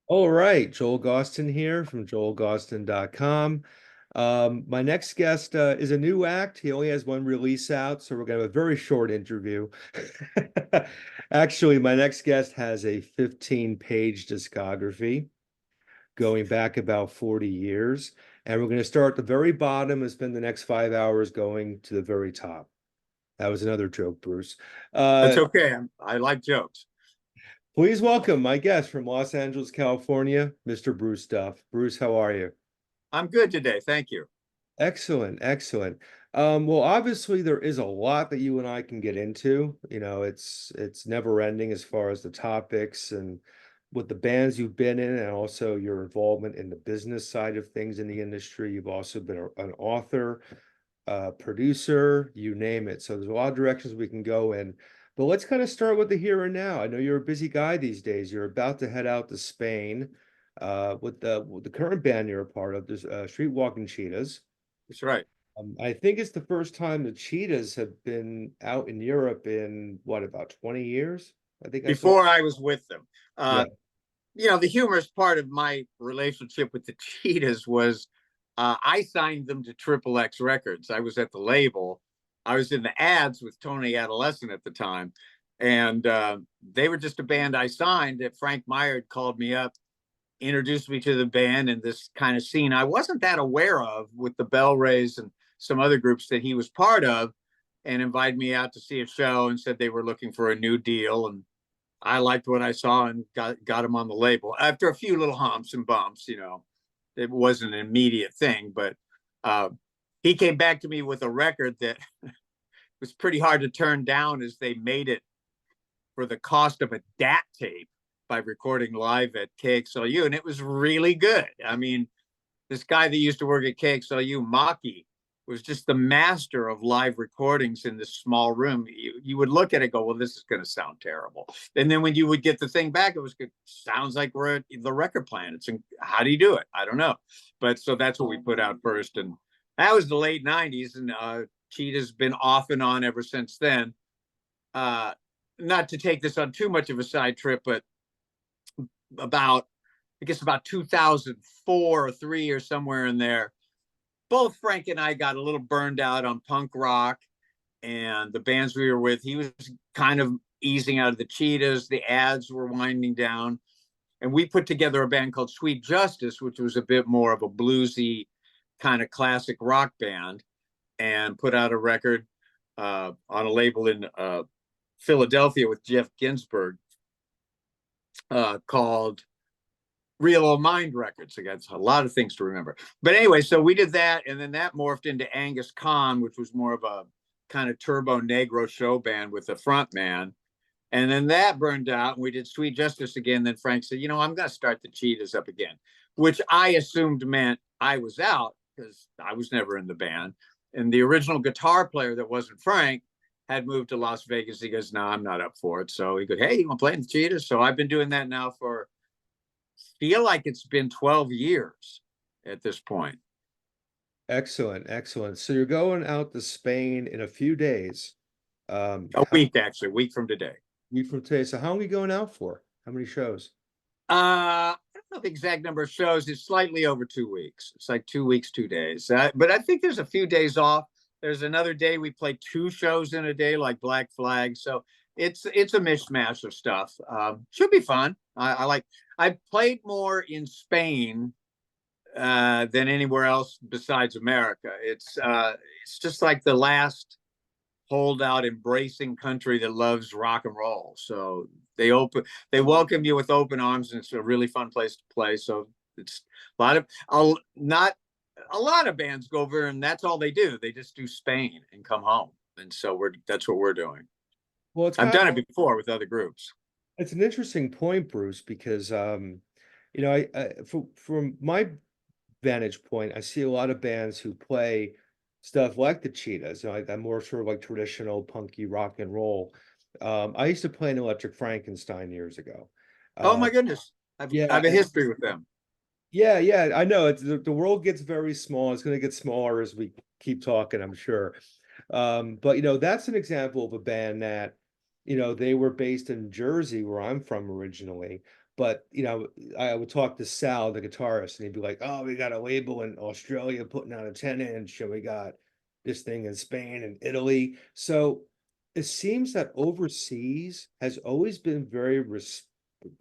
All right, Joel Gausten here from joelgausten.com. My next guest is a new act. He only has one release out, so we're going to have a very short interview. Actually, my next guest has a 15-page discography going back about 40 years. And we're going to start at the very bottom and spend the next 5 hours going to the very top. That was another joke, Bruce. That's Uh, okay. I like jokes. Please welcome my guest from Los Angeles, California, Mr. Bruce Duff. Bruce, how are you? I'm good today. Thank you. Excellent, excellent. Well, obviously there is a lot that you and I can get into. It's never ending as far as the topics and with the bands you've been in, and also your involvement in the business side of things in the industry. You've also been an author, producer, you name it. So there's a lot of directions we can go in. But let's kind of start with the here and now. I know you're a busy guy these days. You're about to head out to Spain with the current band you're a part of, this Streetwalkin Cheetahs. That's right. I think it's the first time the Cheetahs have been out in Europe in what, about 20 years? I think I saw. Before I was with them, Yeah. uh, the humorous part of my relationship with the Cheetahs was I signed them to Triple X Records. I was at the label. I was in the ads with Tony Adolescent at the time. And they were just a band I signed that Frank Meyer had called me up, introduced me to the band and this kind of scene I wasn't that aware of with the Bell Rays and some other groups that he was part of, and invited me out to see a show and said they were looking for a new deal. And I liked what I saw and got him on the label after a few little humps and bumps. It wasn't an immediate thing, but uh, he came back to me with a record that was pretty hard to turn down, as they made it for the cost of a DAT tape by recording live at KXLU, and it was really good. I mean, this guy that used to work at KXLU, Maki, was just the master of live recordings in this small room. You would look at it, go, well, this is going to sound terrible. And then when you would get the thing back, it was good. Sounds like we're at the record plant. How do you do it? I don't know. But so that's what we put out first. And that was the late 90s. And Cheetah's been off and on ever since then. Not to take this on too much of a side trip, but about, I guess, about 2004 or 3 or somewhere in there, both Frank and I got a little burned out on punk rock and the bands we were with. He was kind of easing out of the Cheetahs. The ads were winding down. And we put together a band called Sweet Justice, which was a bit more of a bluesy kind of classic rock band, and put out a record on a label in Philadelphia with Jeff Ginsburg called Real Old Mind Records. I got a lot of things to remember. But anyway, so we did that, and then that morphed into Angus Khan, which was more of a kind of turbo negro show band with a front man. And then that burned out, and we did Sweet Justice again. Then Frank said, I'm going to start the Cheetahs up again, which I assumed meant I was out because I was never in the band. And the original guitar player that wasn't Frank had moved to Las Vegas. He goes, no, I'm not up for it. So he goes, hey, you want to play in the Cheetahs? So I've been doing that now for, feel like it's been 12 years at this point. Excellent, excellent. So you're going out to Spain in a few days. A week, actually, a week from today. Week from today. So how long are you going out for? How many shows? I don't know the exact number of shows. It's slightly over 2 weeks. It's like 2 weeks, 2 days. But I think there's a few days off. There's another day we play two shows in a day, like Black Flag. So it's a mishmash of stuff. Should be fun. I played more in Spain than anywhere else besides America. It's just like the last holdout embracing country that loves rock and roll. So they welcome you with open arms, and it's a really fun place to play. So it's not a lot of bands go over and that's all they do. They just do Spain and come home. And so that's what we're doing. Well, it's I've kind done of it before with other groups. it's an interesting point, Bruce, because from my vantage point, I see a lot of bands who play stuff like the Cheetahs, I'm more sort of like traditional punky rock and roll. I used to play in Electric Frankenstein years ago. Oh Uh, my goodness. I yeah, have a history with them. yeah, yeah, I know. The world gets very small. It's going to get smaller as we keep talking, I'm sure. But that's an example of a band that you know, they were based in Jersey, where I'm from originally. But, you know, I would talk to Sal, the guitarist, and he'd be like, "Oh, we got a label in Australia putting out a 10-inch, and we got this thing in Spain and Italy." So it seems that overseas has always been very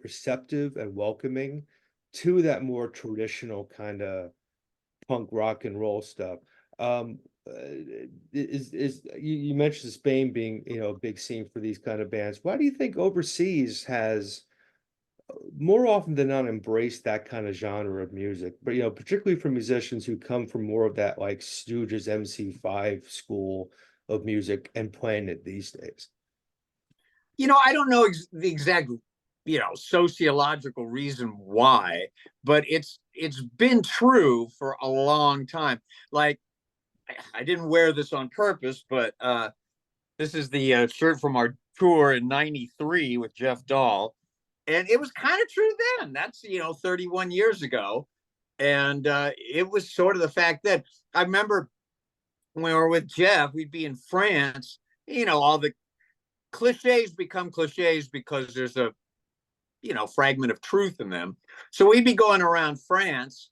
receptive and welcoming to that more traditional kind of punk rock and roll stuff. You mentioned Spain being, you know, a big scene for these kind of bands. Why do you think overseas has more often than not embraced that kind of genre of music? But, you know, particularly for musicians who come from more of that like Stooges MC5 school of music and playing it these days. I don't know the exact, sociological reason why, but it's been true for a long time. Like, I didn't wear this on purpose, but this is the shirt from our tour in '93 with Jeff Dahl, and it was kind of true then. That's 31 years ago, and it was sort of the fact that I remember when we were with Jeff, we'd be in France. All the cliches become cliches because there's a fragment of truth in them. So we'd be going around France.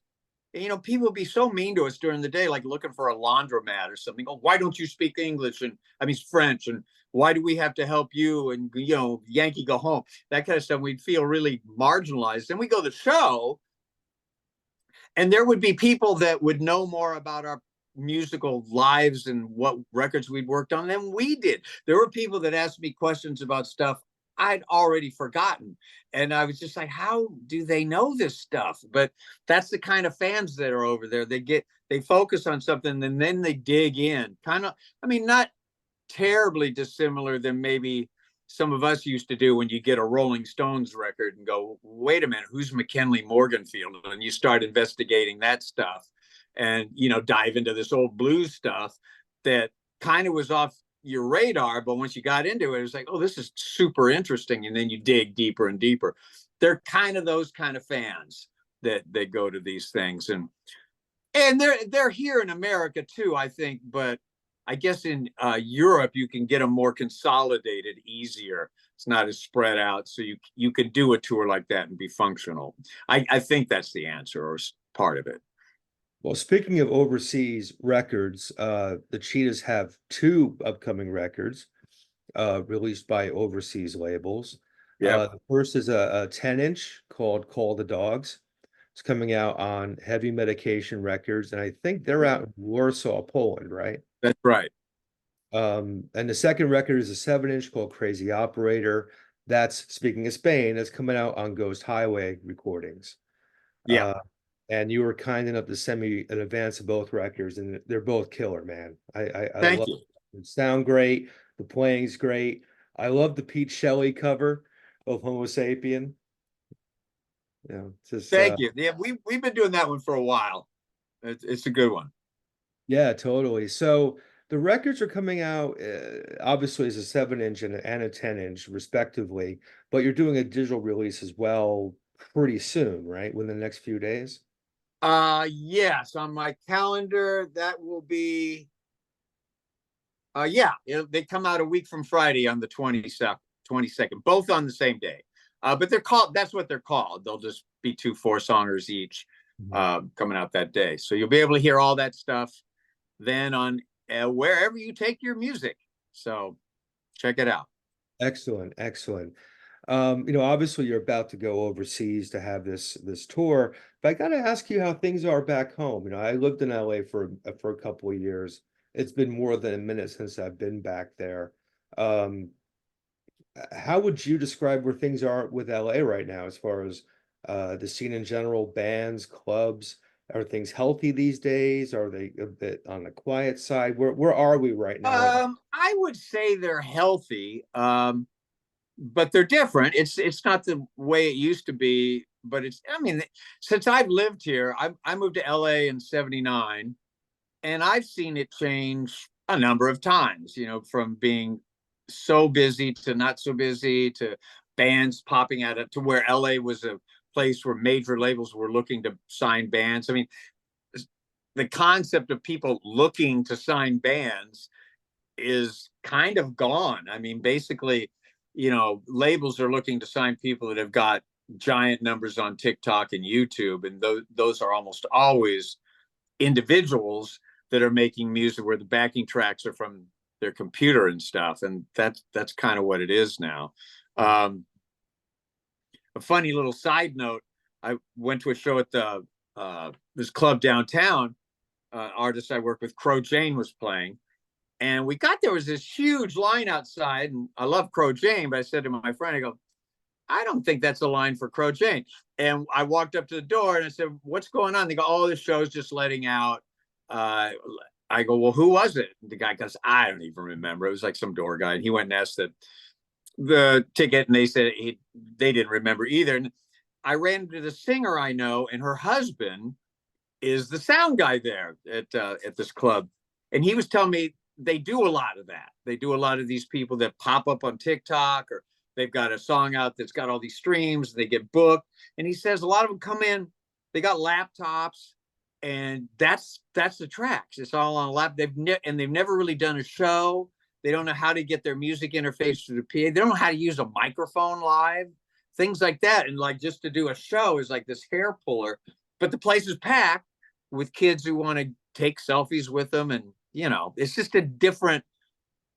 People would be so mean to us during the day, like looking for a laundromat or something. Oh, why don't you speak English? And I mean French, and why do we have to help you? And Yankee go home, that kind of stuff. We'd feel really marginalized. Then we go to the show, and there would be people that would know more about our musical lives and what records we'd worked on than we did. There were people that asked me questions about stuff I'd already forgotten. And I was just like, how do they know this stuff? But that's the kind of fans that are over there. They focus on something and then they dig in. Kind of, I mean, not terribly dissimilar than maybe some of us used to do when you get a Rolling Stones record and go, wait a minute, who's McKinley Morganfield? And you start investigating that stuff and, dive into this old blues stuff that kind of was off your radar, but once you got into it, it was like, oh, this is super interesting. And then you dig deeper and deeper. They're kind of those kind of fans that go to these things. And they're here in America too, I think, but I guess in Europe, you can get them more consolidated, easier. It's not as spread out. So you can do a tour like that and be functional. I think that's the answer or part of it. Well, speaking of overseas records, the Cheetahs have two upcoming records released by overseas labels. Yeah. The first is a 10-inch called Call the Dogs. It's coming out on Heavy Medication Records, and I think they're out in Warsaw, Poland, right? That's right. And the second record is a 7-inch called Crazy Operator. That's, speaking of Spain, that's coming out on Ghost Highway Recordings. Yeah. And you were kind enough to send me an advance of both records, and they're both killer, man. I Thank love you. them. Sound great. The playing's great. I love the Pete Shelley cover of Homo Sapien. Just Thank you. Yeah, we've been doing that one for a while. It's a good one. yeah, totally. So the records are coming out obviously as a 7-inch and a 10-inch respectively, but you're doing a digital release as well pretty soon, right? Within the next few days. Yes, on my calendar, that will be yeah, they come out a week from Friday on the 22nd, both on the same day. But that's what they're called. They'll just be 2 4-songers each coming out that day. So you'll be able to hear all that stuff then on wherever you take your music. So check it out. Excellent, excellent. Obviously you're about to go overseas to have this tour, but I got to ask you how things are back home. I lived in LA for a couple of years. It's been more than a minute since I've been back there. Um, how would you describe where things are with LA right now, as far as the scene in general, bands, clubs? Are things healthy these days? Are they a bit on the quiet side? Where are we right now? I would say they're healthy. But they're different. It's not the way it used to be, but I mean, since I've lived here, I moved to LA in '79, and I've seen it change a number of times, from being so busy to not so busy to bands popping out to where LA was a place where major labels were looking to sign bands. I mean, the concept of people looking to sign bands is kind of gone. I mean, basically, labels are looking to sign people that have got giant numbers on TikTok and YouTube, and those are almost always individuals that are making music where the backing tracks are from their computer and stuff, and that's kind of what it is now. A funny little side note: I went to a show at the this club downtown. Artist I work with, Crow Jane, was playing, and we got there was this huge line outside, and I love Crow Jane, but I said to my friend, I go, I don't think that's a line for Crow Jane. And I walked up to the door and I said, what's going on? They go, oh, the show's just letting out. I go, well, who was it? The guy goes, I don't even remember. It was like some door guy. And he went and asked the ticket, and they said they didn't remember either. And I ran into the singer I know, and her husband is the sound guy there at this club. And he was telling me they do a lot of that. They do a lot of these people that pop up on TikTok, or they've got a song out that's got all these streams, they get booked. And he says a lot of them come in, they got laptops, and that's the tracks. It's all on a lap. They've never really done a show. They don't know how to get their music interface to the PA. They don't know how to use a microphone live, things like that. And like, just to do a show is like this hair puller, but the place is packed with kids who want to take selfies with them. And, it's just a different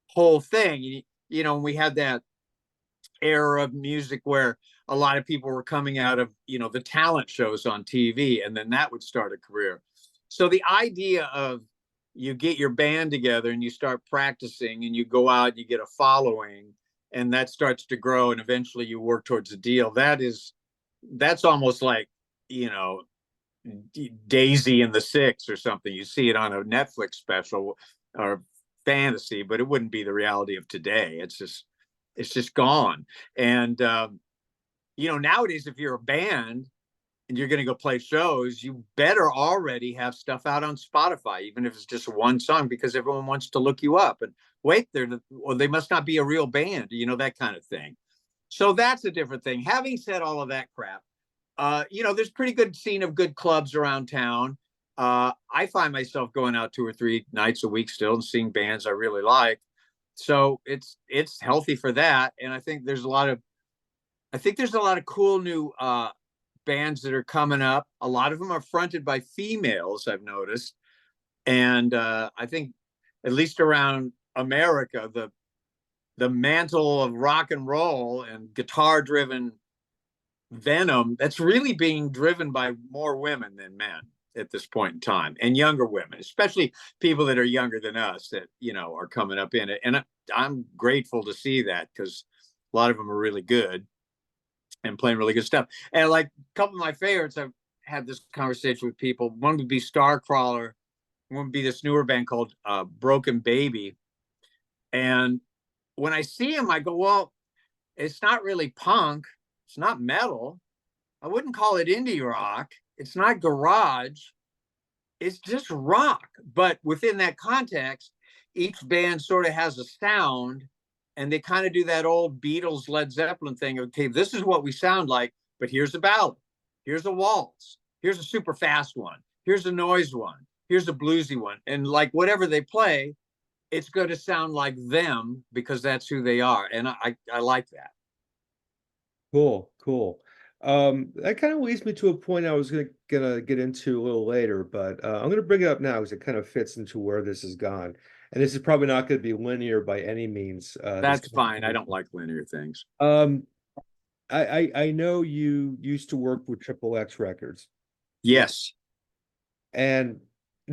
whole thing. We had that era of music where a lot of people were coming out of the talent shows on TV, and then that would start a career. So the idea of you get your band together and you start practicing and you go out and you get a following, and that starts to grow, and eventually you work towards a deal. That's almost like Daisy and the Six or something. You see it on a Netflix special or fantasy, but it wouldn't be the reality of today. It's just gone. And nowadays, if you're a band and you're going to go play shows, you better already have stuff out on Spotify, even if it's just one song, because everyone wants to look you up and wait, they must not be a real band, that kind of thing. So that's a different thing. Having said all of that crap, there's pretty good scene of good clubs around town. I find myself going out 2 or 3 nights a week still and seeing bands I really like. So it's healthy for that. And I think there's a lot of cool new bands that are coming up. A lot of them are fronted by females, I've noticed. And I think, at least around America, the mantle of rock and roll and guitar driven venom, that's really being driven by more women than men at this point in time, and younger women, especially people that are younger than us that are coming up in it. And I'm grateful to see that, because a lot of them are really good and playing really good stuff. And like a couple of my favorites, I've had this conversation with people. One would be Starcrawler. One would be this newer band called Broken Baby. And when I see them, I go, well, it's not really punk. It's not metal. I wouldn't call it indie rock. It's not garage. It's just rock. But within that context, each band sort of has a sound, and they kind of do that old Beatles, Led Zeppelin thing. Okay, this is what we sound like, but here's a ballad. Here's a waltz. Here's a super fast one. Here's a noise one. Here's a bluesy one. And like whatever they play, it's going to sound like them, because that's who they are. And I like that. Cool. That kind of leads me to a point I was gonna get into a little later, but I'm gonna bring it up now because it kind of fits into where this has gone. And this is probably not going to be linear by any means. That's fine. I don't like linear things. I know you used to work with Triple X Records. Yes. And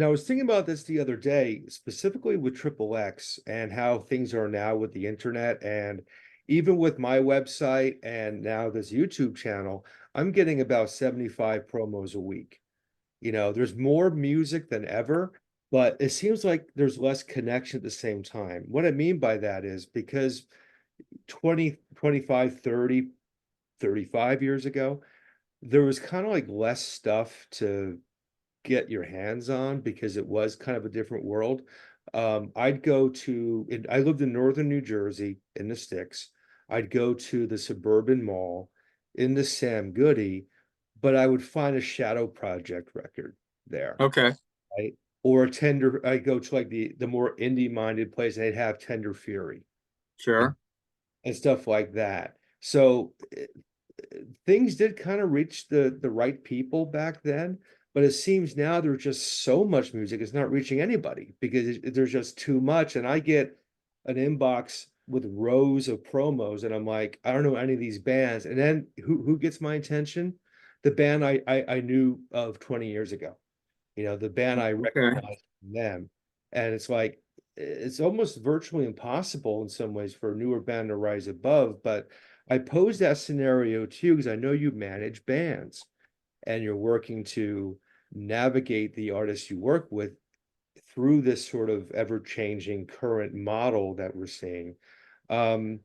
I was thinking about this the other day, specifically with Triple X and how things are now with the internet, and even with my website and now this YouTube channel, I'm getting about 75 promos a week. There's more music than ever, but it seems like there's less connection at the same time. What I mean by that is because 20, 25, 30, 35 years ago, there was kind of like less stuff to get your hands on because it was kind of a different world. I lived in northern New Jersey in the sticks. I'd go to the suburban mall in the Sam Goody, but I would find a Shadow Project record there. Okay. Right. Or I go to like the more indie minded place, and they'd have Tender Fury. Sure. and stuff like that. So things did kind of reach the right people back then, but it seems now there's just so much music, it's not reaching anybody because there's just too much. And I get an inbox with rows of promos, and I'm like, I don't know any of these bands. And then who gets my attention? The band I knew of 20 years ago. You know, the band I Okay. recognized from them. And it's like, it's almost virtually impossible in some ways for a newer band to rise above. But I pose that scenario to you because I know you manage bands and you're working to navigate the artists you work with through this sort of ever-changing current model that we're seeing. Um,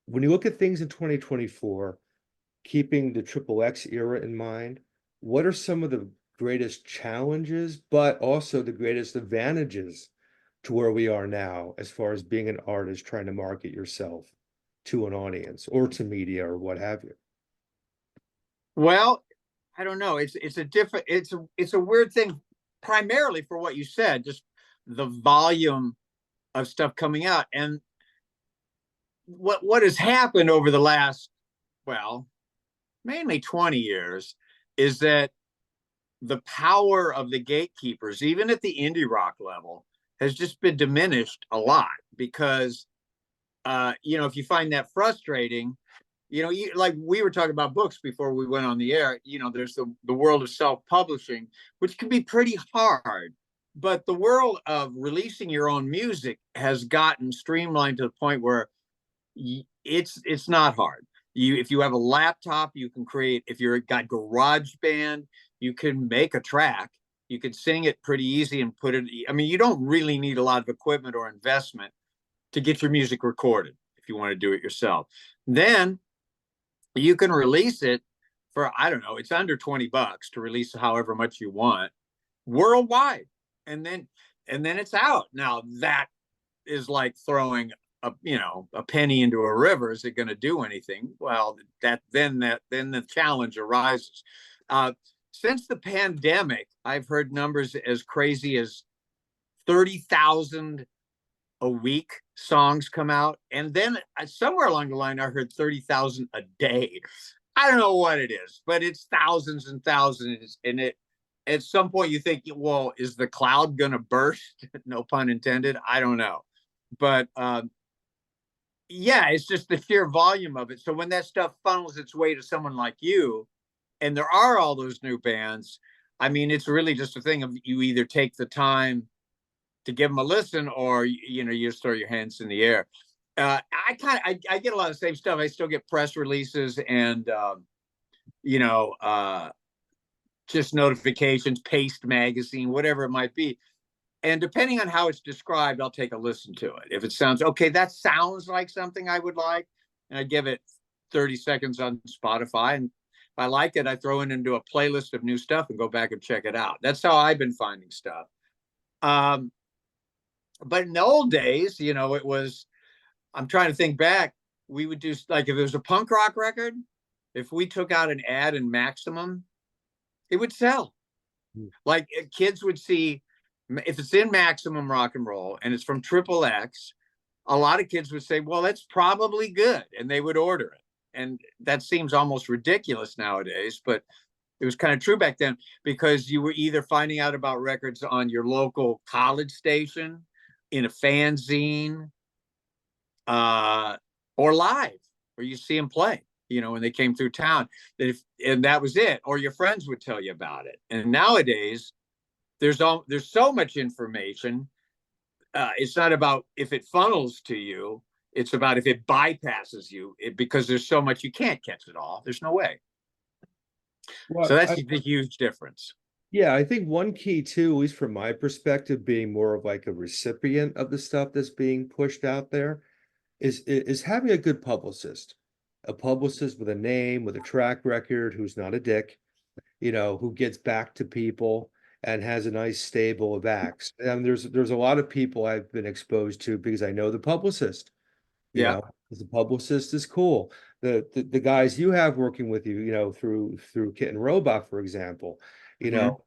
when you look at things in 2024, keeping the Triple X era in mind, what are some of the greatest challenges, but also the greatest advantages to where we are now as far as being an artist trying to market yourself to an audience or to media or what have you? Well, I don't know. It's a different. It's a weird thing, primarily for what you said, just the volume of stuff coming out, and what has happened over the last, well, mainly 20 years, is that the power of the gatekeepers, even at the indie rock level, has just been diminished a lot because, if you find that frustrating, like we were talking about books before we went on the air, there's the world of self-publishing, which can be pretty hard. But the world of releasing your own music has gotten streamlined to the point where it's not hard. If you have a laptop, you can create. If you're got GarageBand, you can make a track. You can sing it pretty easy and put it. I mean, you don't really need a lot of equipment or investment to get your music recorded if you want to do it yourself. Then you can release it for, I don't know, it's under $20 to release however much you want worldwide, and then it's out. Now that is like throwing a penny into a river. Is it going to do anything? Well, then the challenge arises. Since the pandemic, I've heard numbers as crazy as 30,000 a week songs come out, and then somewhere along the line I heard 30,000 a day. I don't know what it is, but it's thousands and thousands. And it, at some point you think, well, is the cloud gonna burst? No pun intended. I don't know, but yeah, it's just the sheer volume of it. So when that stuff funnels its way to someone like you, and there are all those new bands, I mean, it's really just a thing of you either take the time to give them a listen, or you just throw your hands in the air. I get a lot of the same stuff. I still get press releases and you know just notifications, Paste magazine, whatever it might be. And depending on how it's described, I'll take a listen to it. If it sounds okay, that sounds like something I would like, and I give it 30 seconds on Spotify. And if I like it, I throw it into a playlist of new stuff and go back and check it out. That's how I've been finding stuff. But in the old days, it was, I'm trying to think back, we would do, like, if it was a punk rock record, if we took out an ad in Maximum, it would sell. Like, kids would see, if it's in Maximum Rock and Roll and it's from Triple X, a lot of kids would say, well, that's probably good, and they would order it. And that seems almost ridiculous nowadays, but it was kind of true back then, because you were either finding out about records on your local college station, in a fanzine, or live, or you see them play, when they came through town. And that was it. Or your friends would tell you about it. And nowadays, there's so much information. It's not about if it funnels to you. It's about if it bypasses you, because there's so much, you can't catch it all. There's no way. So Well, that's the huge difference. yeah, I think one key too, at least from my perspective, being more of like a recipient of the stuff that's being pushed out there, is having a good publicist, a publicist with a name, with a track record, who's not a dick, who gets back to people and has a nice stable of acts. And there's a lot of people I've been exposed to because I know the publicist, Yeah. because the publicist is cool. The guys you have working with you, through Kitten Robot, for example, you Mm-hmm. know,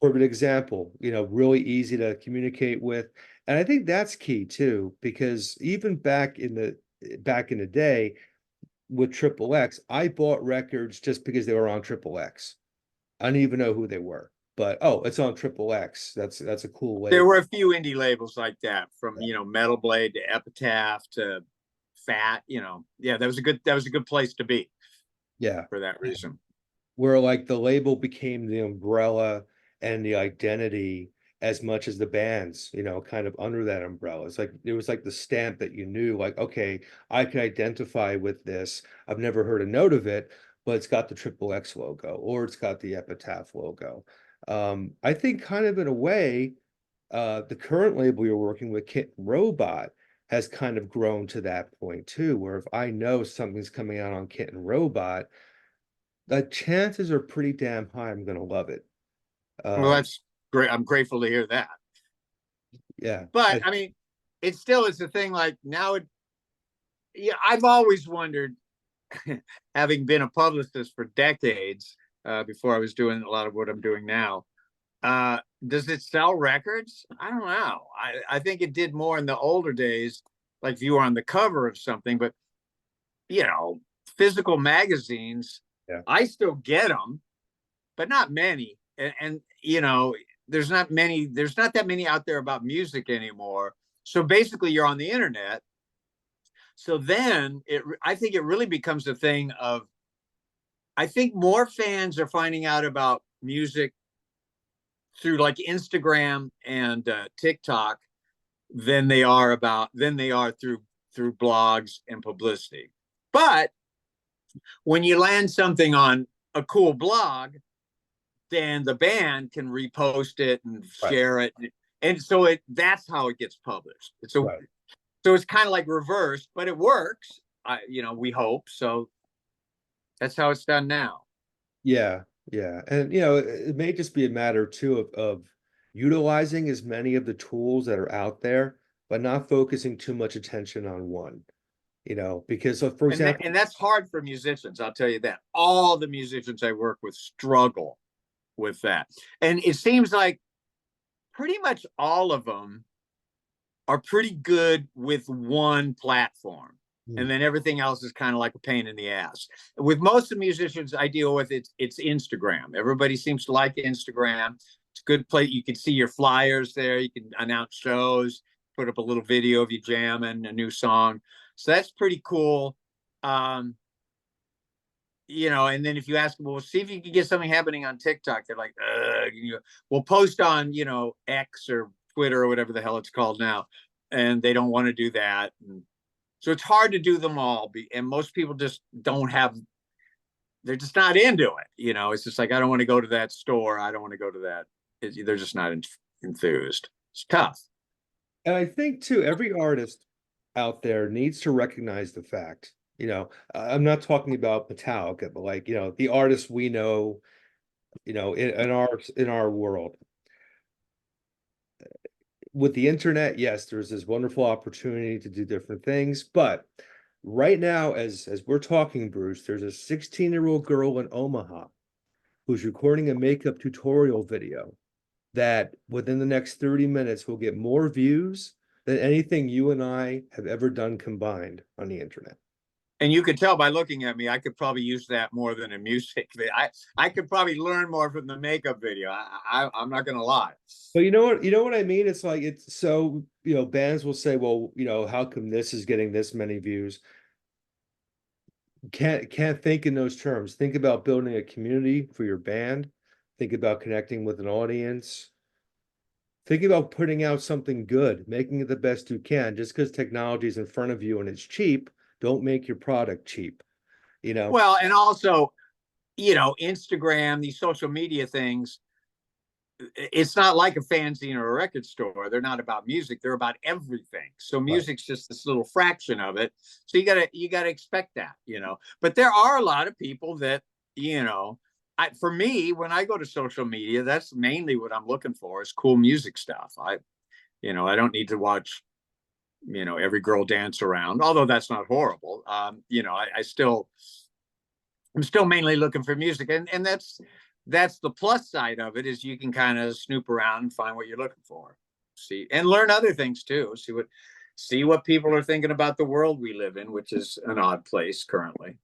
perfect example, really easy to communicate with. And I think that's key too, because even back back in the day with Triple X, I bought records just because they were on Triple X. I didn't even know who they were, but oh, it's on Triple X. That's a cool There label. were a few indie labels like that, from Metal Blade to Epitaph to Fat. Yeah, that was a good place to be. Yeah, for that reason. where like the label became the umbrella and the identity as much as the bands, kind of under that umbrella. It's like it was like the stamp that you knew, like, okay, I can identify with this. I've never heard a note of it, but it's got the Triple X logo or it's got the Epitaph logo. I think kind of in a way, the current label you're working with, Kitten Robot, has kind of grown to that point too, where if I know something's coming out on Kitten Robot, the chances are pretty damn high I'm going to love it. Well, that's great. I'm grateful to hear that. Yeah. But I mean, it still is a thing. Like now, I've always wondered, having been a publicist for decades, before I was doing a lot of what I'm doing now, does it sell records? I don't know. I think it did more in the older days, like if you were on the cover of something, but physical magazines, Yeah. I still get them, but not many. And there's not that many out there about music anymore. So basically you're on the internet. So then I think it really becomes a thing of, I think more fans are finding out about music through like Instagram and TikTok than they are through blogs and publicity. But when you land something on a cool blog, then the band can repost it and share it, and so that's how it gets published. So it's kind of like reversed, but it works. We hope so. That's how it's done now. Yeah, and it may just be a matter too of utilizing as many of the tools that are out there, but not focusing too much attention on one. Because for example, and that's hard for musicians. I'll tell you that. All the musicians I work with struggle with that, and it seems like pretty much all of them are pretty good with one platform, and then everything else is kind of like a pain in the ass. With most of the musicians I deal with, it's Instagram. Everybody seems to like Instagram. It's a good place. You can see your flyers there. You can announce shows, put up a little video of you jamming a new song. So that's pretty cool. And then if you ask them, well, see if you can get something happening on TikTok, they're like, we'll post on, X or Twitter or whatever the hell it's called now. And they don't want to do that. And so it's hard to do them all. And most people just they're just not into it. It's just like, I don't want to go to that store. I don't want to go to that. They're just not enthused. It's tough. And I think too, every artist out there needs to recognize the fact, I'm not talking about Metallica, but like, the artists we know, in our world. With the internet, yes, there's this wonderful opportunity to do different things, but right now, as we're talking, Bruce, there's a 16-year-old girl in Omaha who's recording a makeup tutorial video that within the next 30 minutes will get more views than anything you and I have ever done combined on the internet. And you could tell by looking at me, I could probably use that more than a music video. I could probably learn more from the makeup video. I'm not going to lie. But you know what I mean? It's like, it's so, bands will say, well, how come this is getting this many views? Can't think in those terms. Think about building a community for your band. Think about connecting with an audience. Think about putting out something good, making it the best you can. Just because technology is in front of you and it's cheap, don't make your product cheap. Well, and also, Instagram, these social media things, it's not like a fanzine or a record store. They're not about music. They're about everything. So music's just this little fraction of it. So you gotta expect that, But there are a lot of people that, for me, when I go to social media, that's mainly what I'm looking for is cool music stuff. I don't need to watch, every girl dance around, although that's not horrible. I'm still mainly looking for music, and that's the plus side of it, is you can kind of snoop around and find what you're looking for, see, and learn other things too. See what, see what people are thinking about the world we live in, which is an odd place currently.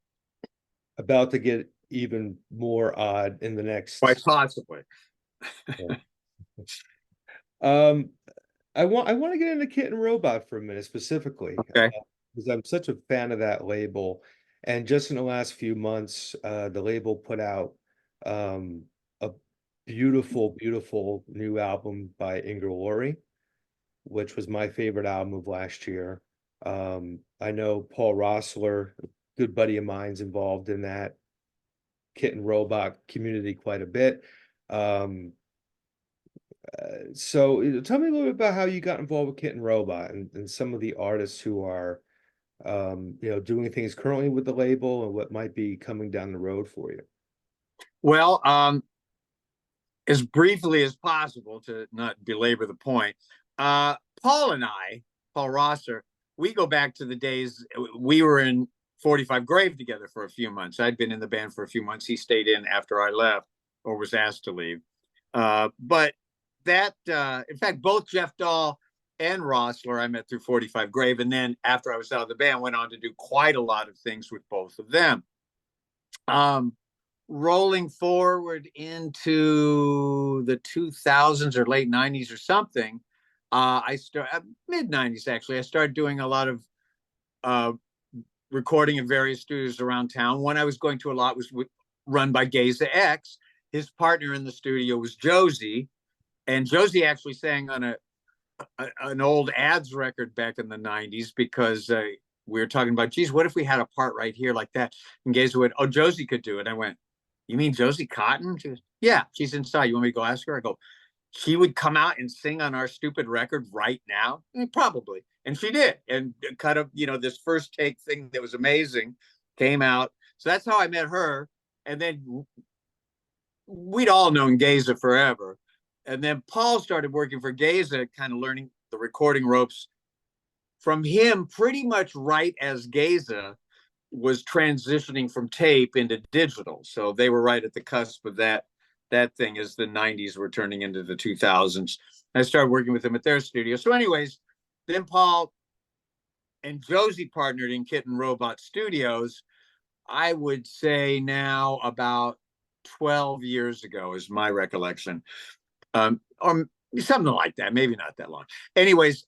About to get even more odd in the next. Quite possibly. Um, I want to get into Kitten Robot for a minute specifically, Okay. because I'm such a fan of that label. And just in the last few months, the label put out a beautiful, beautiful new album by Inglori, which was my favorite album of last year. I know Paul Rossler, a good buddy of mine's involved in that Kitten Robot community quite a bit. So tell me a little bit about how you got involved with Kitten Robot and some of the artists who are doing things currently with the label and what might be coming down the road for you. Well, as briefly as possible to not belabor the point, Paul and I, Paul Rosser, we go back to the days we were in 45 Grave together for a few months. I'd been in the band for a few months. He stayed in after I left or was asked to leave. But that, in fact, both Jeff Dahl and Rossler I met through 45 Grave. And then after I was out of the band, went on to do quite a lot of things with both of them. Rolling forward into the 2000s or late 90s or something, I started mid 90s actually. I started doing a lot of recording in various studios around town. One I was going to a lot was run by Geza X. His partner in the studio was Josie, and Josie actually sang on an old ads record back in the 90s because we were talking about, geez, what if we had a part right here like that? And Geza went, oh, Josie could do it. I went, you mean Josie Cotton? She goes, yeah, she's inside. You want me to go ask her? I go, she would come out and sing on our stupid record right now? Probably. And she did. And kind of, this first take thing that was amazing came out. So that's how I met her. And then we'd all known Geza forever. And then Paul started working for Geza, kind of learning the recording ropes from him pretty much right as Geza was transitioning from tape into digital. So they were right at the cusp of that thing as the 90s were turning into the 2000s. I started working with them at their studio. So anyways, then Paul and Josie partnered in Kitten Robot Studios, I would say now about 12 years ago is my recollection. Or something like that, maybe not that long. Anyways,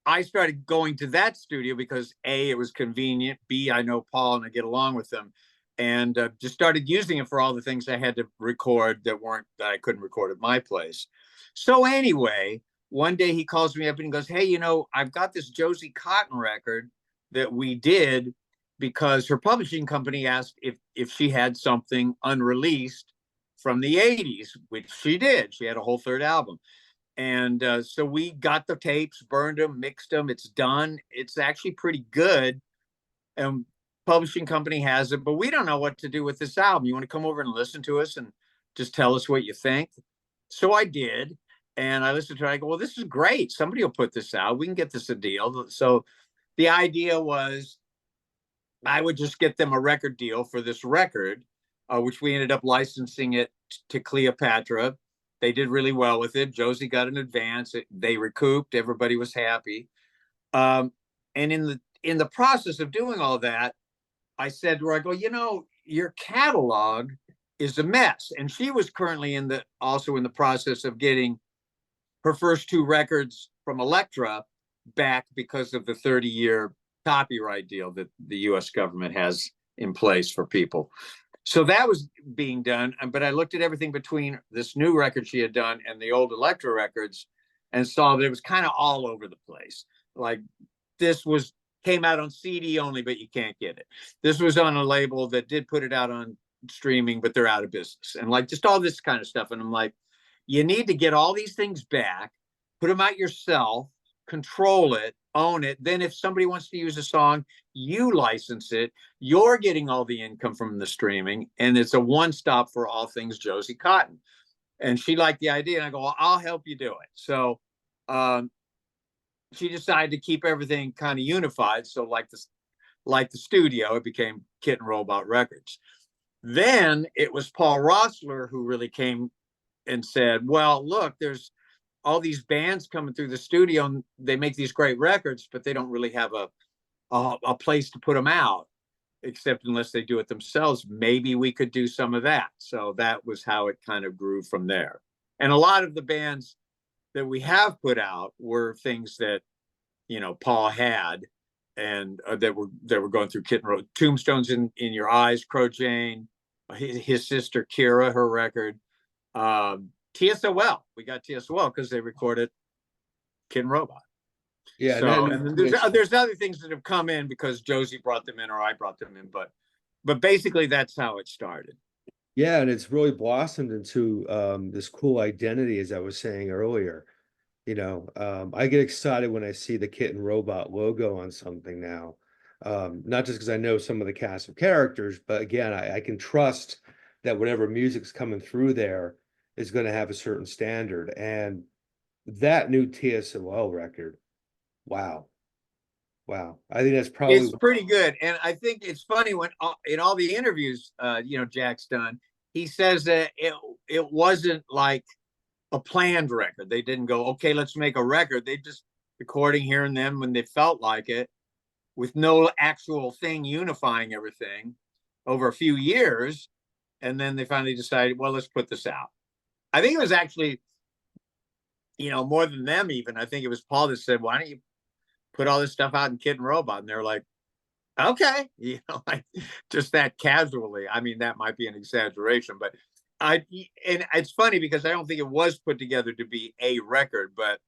I started going to that studio because A, it was convenient, B, I know Paul and I get along with them, and just started using it for all the things I had to record that I couldn't record at my place. So anyway, one day he calls me up and he goes, hey, I've got this Josie Cotton record that we did because her publishing company asked if she had something unreleased from the 80s, which she did. She had a whole third album. And so we got the tapes, burned them, mixed them. It's done. It's actually pretty good. And publishing company has it, but we don't know what to do with this album. You want to come over and listen to us and just tell us what you think? So I did. And I listened to it. I go, well, this is great. Somebody will put this out. We can get this a deal. So the idea was I would just get them a record deal for this record, which we ended up licensing it to Cleopatra. They did really well with it. Josie got an advance. They recouped. Everybody was happy. And in the process of doing all that, I said to her, I go, your catalog is a mess. And she was currently also in the process of getting her first two records from Elektra back because of the 30-year copyright deal that the US government has in place for people. So that was being done, but I looked at everything between this new record she had done and the old Elektra records and saw that it was kind of all over the place. Like this came out on CD only, but you can't get it. This was on a label that did put it out on streaming, but they're out of business. And like just all this kind of stuff. And I'm like, you need to get all these things back, put them out yourself, control it, own it. Then if somebody wants to use a song, you license it. You're getting all the income from the streaming, and it's a one-stop for all things Josie Cotton. And she liked the idea, and I go, well, I'll help you do it. So she decided to keep everything kind of unified. So like the studio, it became Kitten Robot Records. Then it was Paul Rossler who really came and said, well, look, there's all these bands coming through the studio, and they make these great records, but they don't really have a place to put them out, except unless they do it themselves. Maybe we could do some of that. So that was how it kind of grew from there. And a lot of the bands that we have put out were things that, you know, Paul had, and that were going through Kitten Road. Tombstones in Your Eyes, Crow Jane, his sister Kira, her record. TSOL, we got TSOL because they recorded Kitten Robot. Yeah, So, and there's other things that have come in because Josie brought them in or I brought them in, but basically that's how it started. yeah, and it's really blossomed into this cool identity, as I was saying earlier. You know, I get excited when I see the Kitten Robot logo on something now. Not just because I know some of the cast of characters, but again, I can trust that whatever music's coming through there is going to have a certain standard. And that new TSOL record, wow. Wow. I think that's probably It's pretty good. And I think it's funny when in all the interviews, you know, Jack's done, he says that it wasn't like a planned record. They didn't go, okay, let's make a record. They just recording here and then when they felt like it, with no actual thing unifying everything over a few years. And then they finally decided, well, let's put this out. I think it was actually, you know, more than them even. I think it was Paul that said, why don't you put all this stuff out in Kitten Robot? And they're like, okay, you know, like just that casually. I mean, that might be an exaggeration, but and it's funny because I don't think it was put together to be a record, but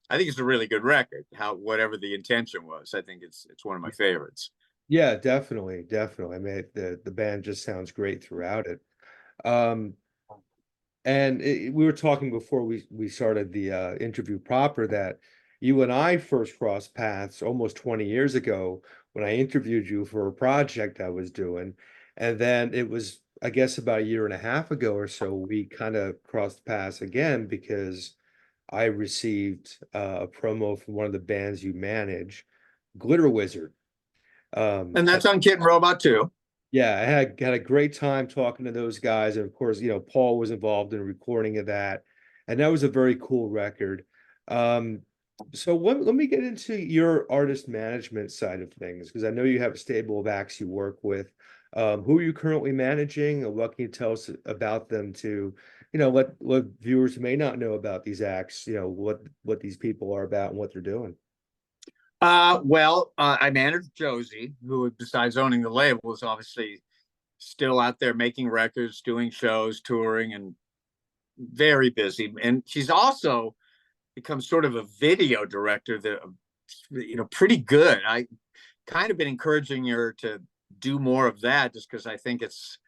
I think it's a really good record. Whatever the intention was, I think it's one of my favorites. yeah, definitely, definitely. I mean, the band just sounds great throughout it. Um, and we were talking before we started the interview proper that you and I first crossed paths almost 20 years ago when I interviewed you for a project I was doing. And then it was, I guess, about a year and a half ago or so, we kind of crossed paths again because I received a promo from one of the bands you manage, Glitter Wizard. And that's on Kitten Robot too. Yeah, I had a great time talking to those guys, and of course, you know, Paul was involved in recording of that, and that was a very cool record. Um, so let me get into your artist management side of things, because I know you have a stable of acts you work with. Who are you currently managing, and what can you tell us about them to, you know, what viewers may not know about these acts, you know, what these people are about and what they're doing. Well, I managed Josie, who besides owning the label is obviously still out there making records, doing shows, touring, and very busy. And she's also become sort of a video director that, you know, pretty good. I kind of been encouraging her to do more of that just because I think it's,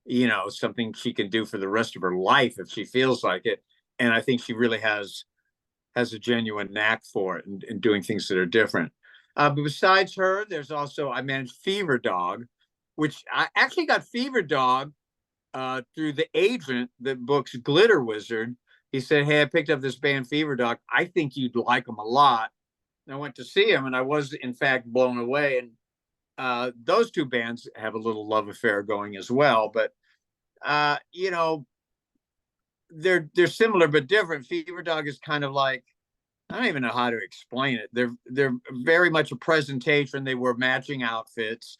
you know, something she can do for the rest of her life if she feels like it. And I think she really has a genuine knack for it and doing things that are different. But besides her, there's also, I managed Fever Dog, which I actually got Fever Dog through the agent that books Glitter Wizard. He said, hey, I picked up this band Fever Dog. I think you'd like them a lot. And I went to see him and I was in fact blown away. And those two bands have a little love affair going as well. But, you know, they're similar but different. Fever Dog is kind of like, I don't even know how to explain it. They're very much a presentation. They wear matching outfits,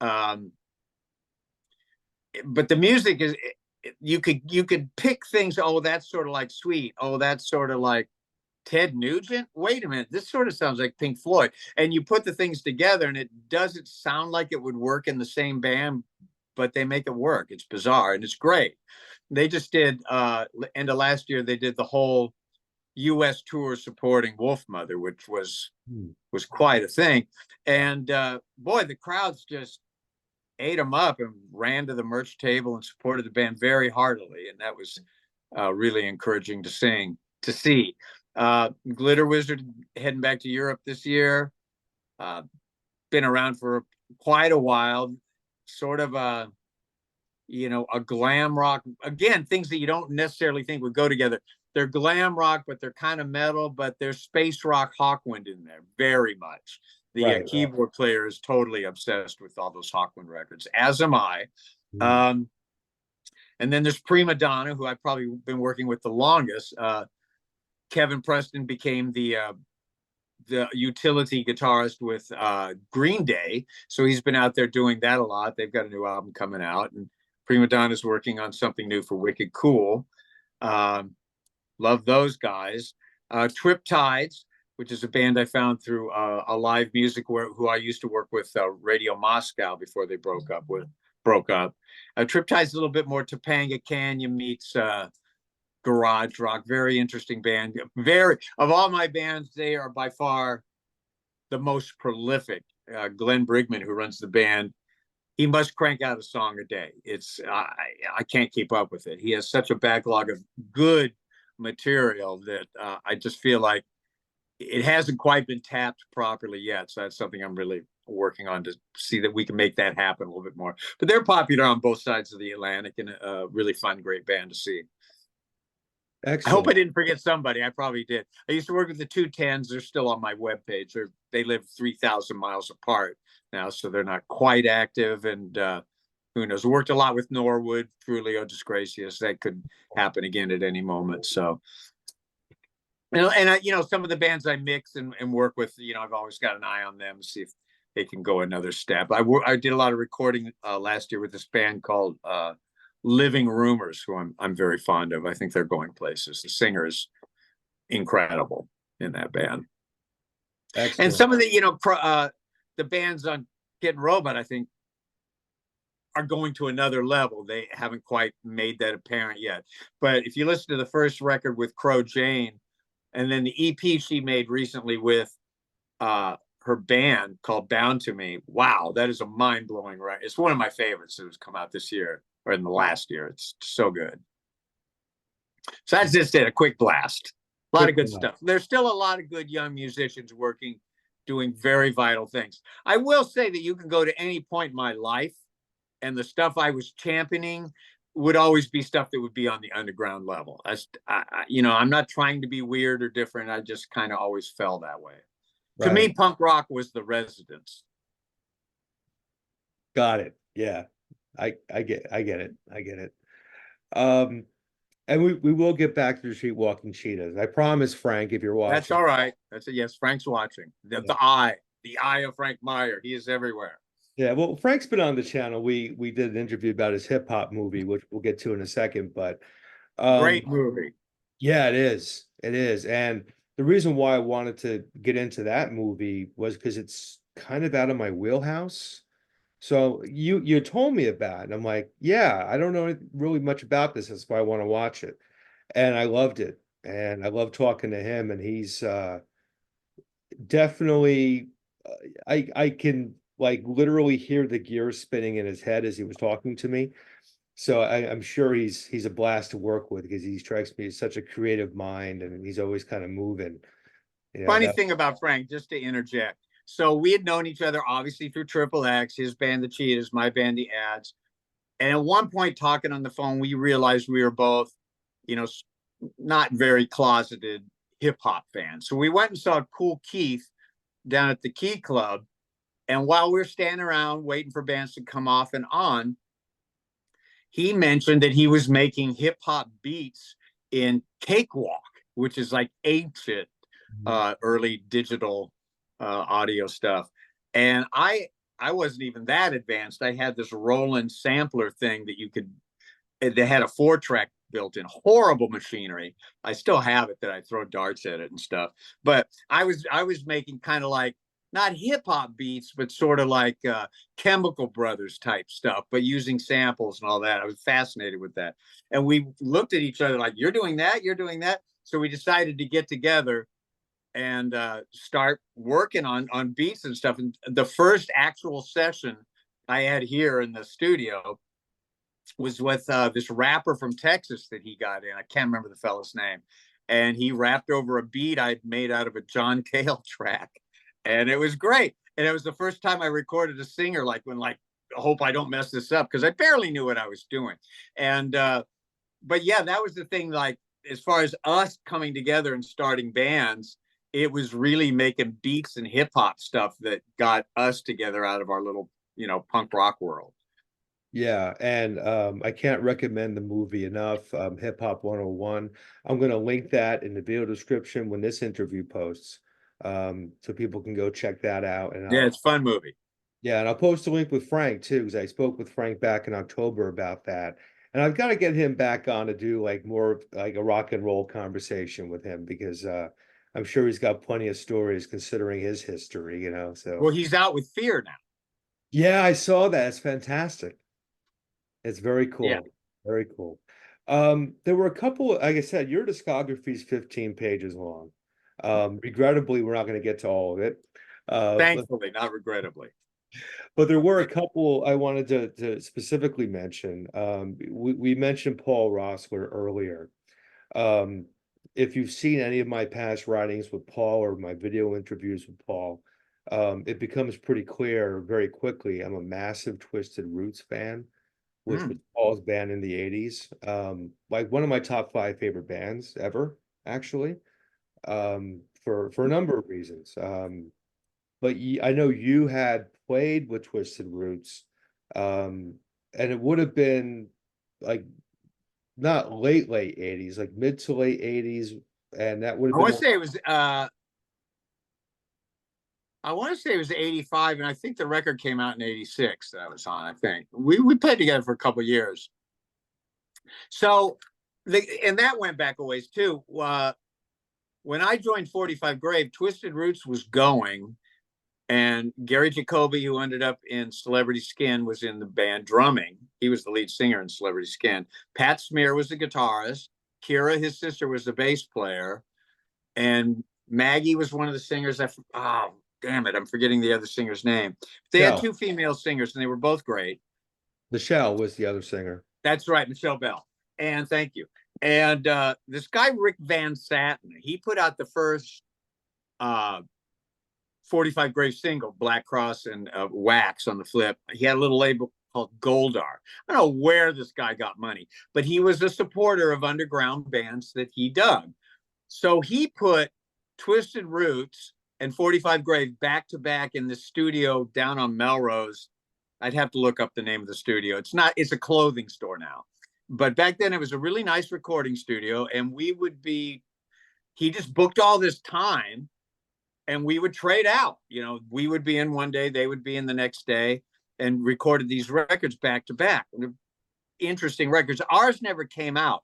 but the music is, you could pick things. Oh, that's sort of like Sweet. Oh, that's sort of like Ted Nugent. Wait a minute, this sort of sounds like Pink Floyd. And you put the things together, and it doesn't sound like it would work in the same band, but they make it work. It's bizarre and it's great. They just did end of last year. They did the whole U.S. tour supporting Wolfmother, which was quite a thing. And boy, the crowds just ate them up and ran to the merch table and supported the band very heartily. And that was really encouraging to see. Glitter Wizard heading back to Europe this year. Been around for quite a while. Sort of a, you know, a glam rock. Again, things that you don't necessarily think would go together. They're glam rock, but they're kind of metal, but there's space rock Hawkwind in there very much. The keyboard player is totally obsessed with all those Hawkwind records, as am I. And then there's Prima Donna, who I've probably been working with the longest. Kevin Preston became the utility guitarist with Green Day. So he's been out there doing that a lot. They've got a new album coming out, and Prima Donna's working on something new for Wicked Cool. Love those guys. Triptides, which is a band I found through a live music who I used to work with, Radio Moscow, before they broke up. Triptide's a little bit more Topanga Canyon meets garage rock. Very interesting band. Of all my bands, they are by far the most prolific. Glenn Brigman, who runs the band, he must crank out a song a day. I can't keep up with it. He has such a backlog of good material that I just feel like it hasn't quite been tapped properly yet. So that's something I'm really working on, to see that we can make that happen a little bit more. But they're popular on both sides of the Atlantic, and a really fun, great band to see. Excellent. I hope I didn't forget somebody. I probably did. I used to work with the 210s. They're still on my webpage. They live 3,000 miles apart now, so they're not quite active. And who knows? Worked a lot with Norwood, Trulio Disgracious. That could happen again at any moment. So, and some of the bands I mix and work with, I've always got an eye on them to see if they can go another step. I did a lot of recording last year with this band called Living Rumors, who I'm very fond of. I think they're going places. The singer is incredible in that band. Excellent. And some of the bands on Kitten Robot, I think, are going to another level. They haven't quite made that apparent yet. But if you listen to the first record with Crow Jane, and then the EP she made recently with her band called Bound to Me, wow, that is a mind-blowing record. It's one of my favorites that has come out this year, or in the last year. It's so good. So that's just it, a quick blast. A lot of good stuff. There's still a lot of good young musicians working, doing very vital things. I will say that you can go to any point in my life, and the stuff I was championing would always be stuff that would be on the underground level. I'm not trying to be weird or different. I just kind of always felt that way. Right. To me, punk rock was the residence. Got it. Yeah. I get it. And we will get back to the Streetwalkin Cheetahs. I promise, Frank, if you're watching. That's all right. That's it. Yes, Frank's watching. The eye of Frank Meyer. He is everywhere. Yeah, well, Frank's been on the channel. We did an interview about his hip hop movie, which we'll get to in a second. But great movie. Yeah, it is. It is. And the reason why I wanted to get into that movie was because it's kind of out of my wheelhouse. So you told me about it, and I'm like, yeah, I don't know really much about this. That's why I want to watch it. And I loved it. And I love talking to him. And he's definitely, I can like literally hear the gears spinning in his head as he was talking to me. So I'm sure he's a blast to work with, because he strikes me as such a creative mind, and he's always kind of moving. Funny thing about Frank, just to interject. So we had known each other obviously through Triple X, his band, the Cheetahs, my band, the Ads. And at one point talking on the phone, we realized we were both, not very closeted hip hop fans. So we went and saw Cool Keith down at the Key Club. And while we were standing around waiting for bands to come off and on, he mentioned that he was making hip hop beats in Cakewalk, which is like ancient early digital audio stuff. And I wasn't even that advanced. I had this Roland sampler thing that had a 4-track built in, horrible machinery. I still have it that I throw darts at it and stuff. But I was making kind of like, not hip hop beats, but sort of like Chemical Brothers type stuff, but using samples and all that. I was fascinated with that. And we looked at each other like, you're doing that, you're doing that. So we decided to get together and start working on beats and stuff. And the first actual session I had here in the studio was with this rapper from Texas that he got in. I can't remember the fella's name. And he rapped over a beat I'd made out of a John Cale track. And it was great. And it was the first time I recorded a singer, I hope I don't mess this up, because I barely knew what I was doing. And, but yeah, that was the thing, like, as far as us coming together and starting bands, it was really making beats and hip hop stuff that got us together out of our little, punk rock world. Yeah, and I can't recommend the movie enough, Hip Hop 101. I'm gonna link that in the video description when this interview posts. So people can go check that out. And Yeah, I'll it's a fun movie. yeah, and I'll post a link with Frank too, because I spoke with Frank back in October about that. And I've got to get him back on to do like more of like a rock and roll conversation with him because I'm sure he's got plenty of stories considering his history, you know. So Well, he's out with Fear now. yeah, I saw that. It's fantastic. It's very Yeah. cool. Very cool. There were a couple, like I said, your discography is 15 pages long. Regrettably, we're not going to get to all of it. But Thankfully, not regrettably. there were a couple I wanted to specifically mention. We mentioned Paul Roessler earlier. Um, if you've seen any of my past writings with Paul or my video interviews with Paul, it becomes pretty clear very quickly. I'm a massive Twisted Roots fan, which was Mm. Paul's band in the 80s. Like one of my top five favorite bands ever, actually, for a number of reasons. But I know you had played with Twisted Roots, and it would have been like not late 80s, like mid to late 80s, and that would have I been want to say it was I want to say it was 85, and I think the record came out in 86 that I was on, I think. We played together for a couple of years. So and that went back a ways too. When I joined 45 Grave, Twisted Roots was going, and Gary Jacoby, who ended up in Celebrity Skin, was in the band drumming. He was the lead singer in Celebrity Skin. Pat Smear was the guitarist. Kira, his sister, was the bass player. And Maggie was one of the singers. Oh, damn it, I'm forgetting the other singer's name. They had Shell. two female singers, and they were both great. Michelle was the other singer. That's right, Michelle Bell. And thank you. And this guy, Rick Van Satten, he put out the first 45 Grave single, Black Cross and Wax on the flip. He had a little label called Goldar. I don't know where this guy got money, but he was a supporter of underground bands that he dug. So he put Twisted Roots and 45 Grave back to back in the studio down on Melrose. I'd have to look up the name of the studio. It's a clothing store now. But back then it was a really nice recording studio, and he just booked all this time, and we would trade out. You know, we would be in one day, they would be in the next day, and recorded these records back to back. Interesting records. Ours never came out.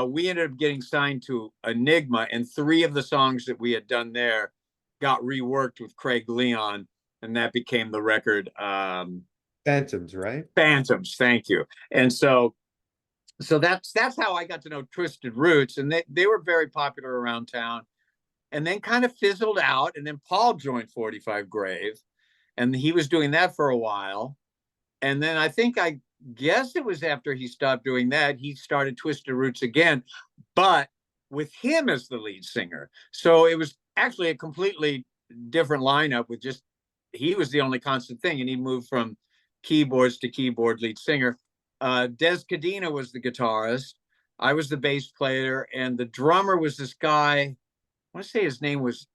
We ended up getting signed to Enigma, and 3 of the songs that we had done there got reworked with Craig Leon, and that became the record. Phantoms, right? Phantoms, thank you. And so that's how I got to know Twisted Roots, and they were very popular around town, and then kind of fizzled out. And then Paul joined 45 Grave, and he was doing that for a while. And then I guess it was after he stopped doing that, he started Twisted Roots again, but with him as the lead singer. So it was actually a completely different lineup with just, he was the only constant thing, and he moved from keyboards to keyboard lead singer. Des Cadena was the guitarist. I was the bass player, and the drummer was this guy. I want to say his name was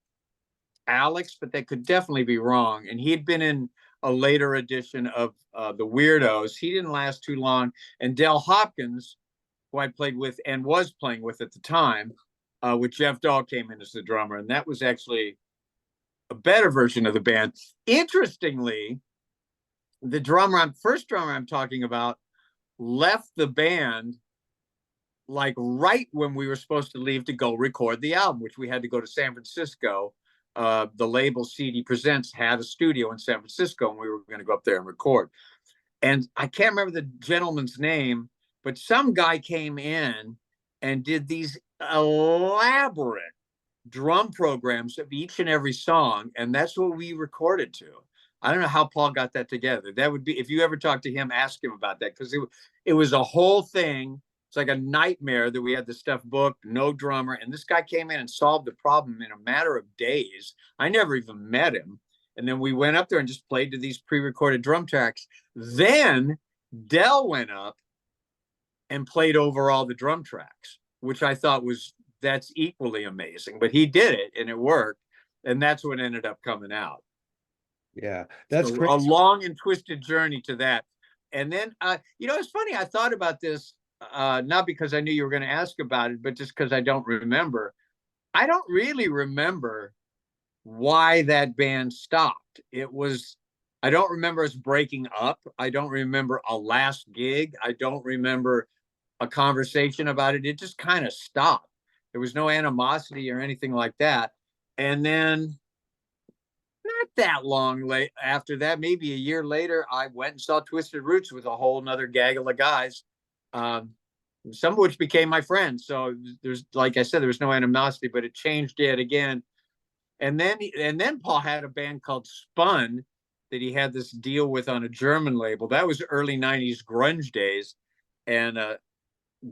Alex, but that could definitely be wrong. And he had been in a later edition of the Weirdos. He didn't last too long. And Del Hopkins, who I played with and was playing with at the time, with Jeff Dahl, came in as the drummer, and that was actually a better version of the band. Interestingly, the first drummer I'm talking about, left the band like right when we were supposed to leave to go record the album, which we had to go to San Francisco. The label CD Presents had a studio in San Francisco, and we were going to go up there and record. And I can't remember the gentleman's name, but some guy came in and did these elaborate drum programs of each and every song, and that's what we recorded to. I don't know how Paul got that together. That would be, if you ever talk to him, ask him about that, because it was a whole thing. It's like a nightmare that we had the stuff booked, no drummer, and this guy came in and solved the problem in a matter of days. I never even met him. And then we went up there and just played to these pre-recorded drum tracks. Then Del went up and played over all the drum tracks, which I thought that's equally amazing. But he did it, and it worked, and that's what ended up coming out. Yeah, that's So great. a long and twisted journey to that. And then, it's funny. I thought about this, not because I knew you were going to ask about it, but just because I don't remember. I don't really remember why that band stopped. I don't remember us breaking up. I don't remember a last gig. I don't remember a conversation about it. It just kind of stopped. There was no animosity or anything like that. And then not that long late after that, maybe a year later, I went and saw Twisted Roots with a whole nother gaggle of guys, some of which became my friends. So there's, like I said, there was no animosity, but it changed yet again. And then Paul had a band called Spun that he had this deal with on a German label. That was early 90s grunge days. And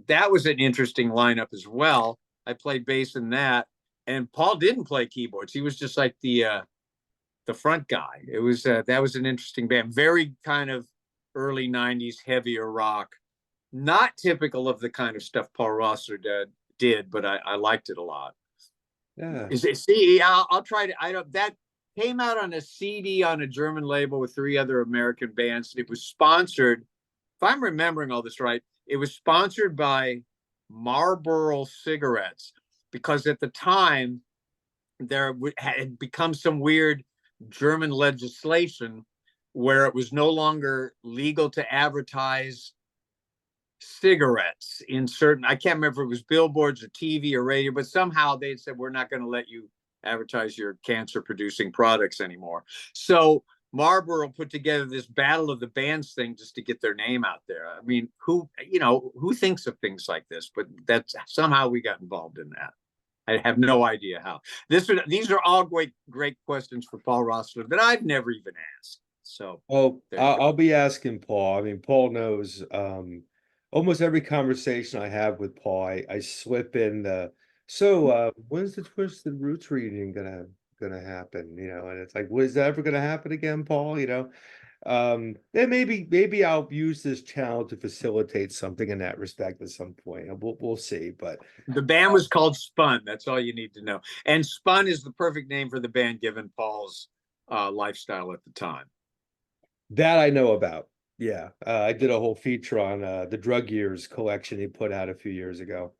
that was an interesting lineup as well. I played bass in that. And Paul didn't play keyboards. He was just like the front guy. It was that was an interesting band. Very kind of early 90s heavier rock. Not typical of the kind of stuff Paul Rossler did, but I liked it a lot. Yeah. See, I'll try to. I don't. That came out on a CD on a German label with 3 other American bands. It was sponsored. If I'm remembering all this right, it was sponsored by Marlboro cigarettes, because at the time there had become some weird German legislation where it was no longer legal to advertise cigarettes in certain, I can't remember if it was billboards or TV or radio, but somehow they said, we're not going to let you advertise your cancer producing products anymore. So Marlboro put together this battle of the bands thing just to get their name out there. I mean, who thinks of things like this? But that's somehow we got involved in that. I have no idea how. These are all great questions for Paul Rossler that I've never even asked. So, I'll be asking Paul. I mean, Paul knows almost every conversation I have with Paul, I slip in when's the Twisted Roots reunion gonna happen? And it's like, is that ever gonna happen again, Paul? And maybe I'll use this channel to facilitate something in that respect at some point. We'll see. But the band was called Spun. That's all you need to know. And Spun is the perfect name for the band given Paul's lifestyle at the time. That I know about. Yeah, I did a whole feature on the Drug Years collection he put out a few years ago.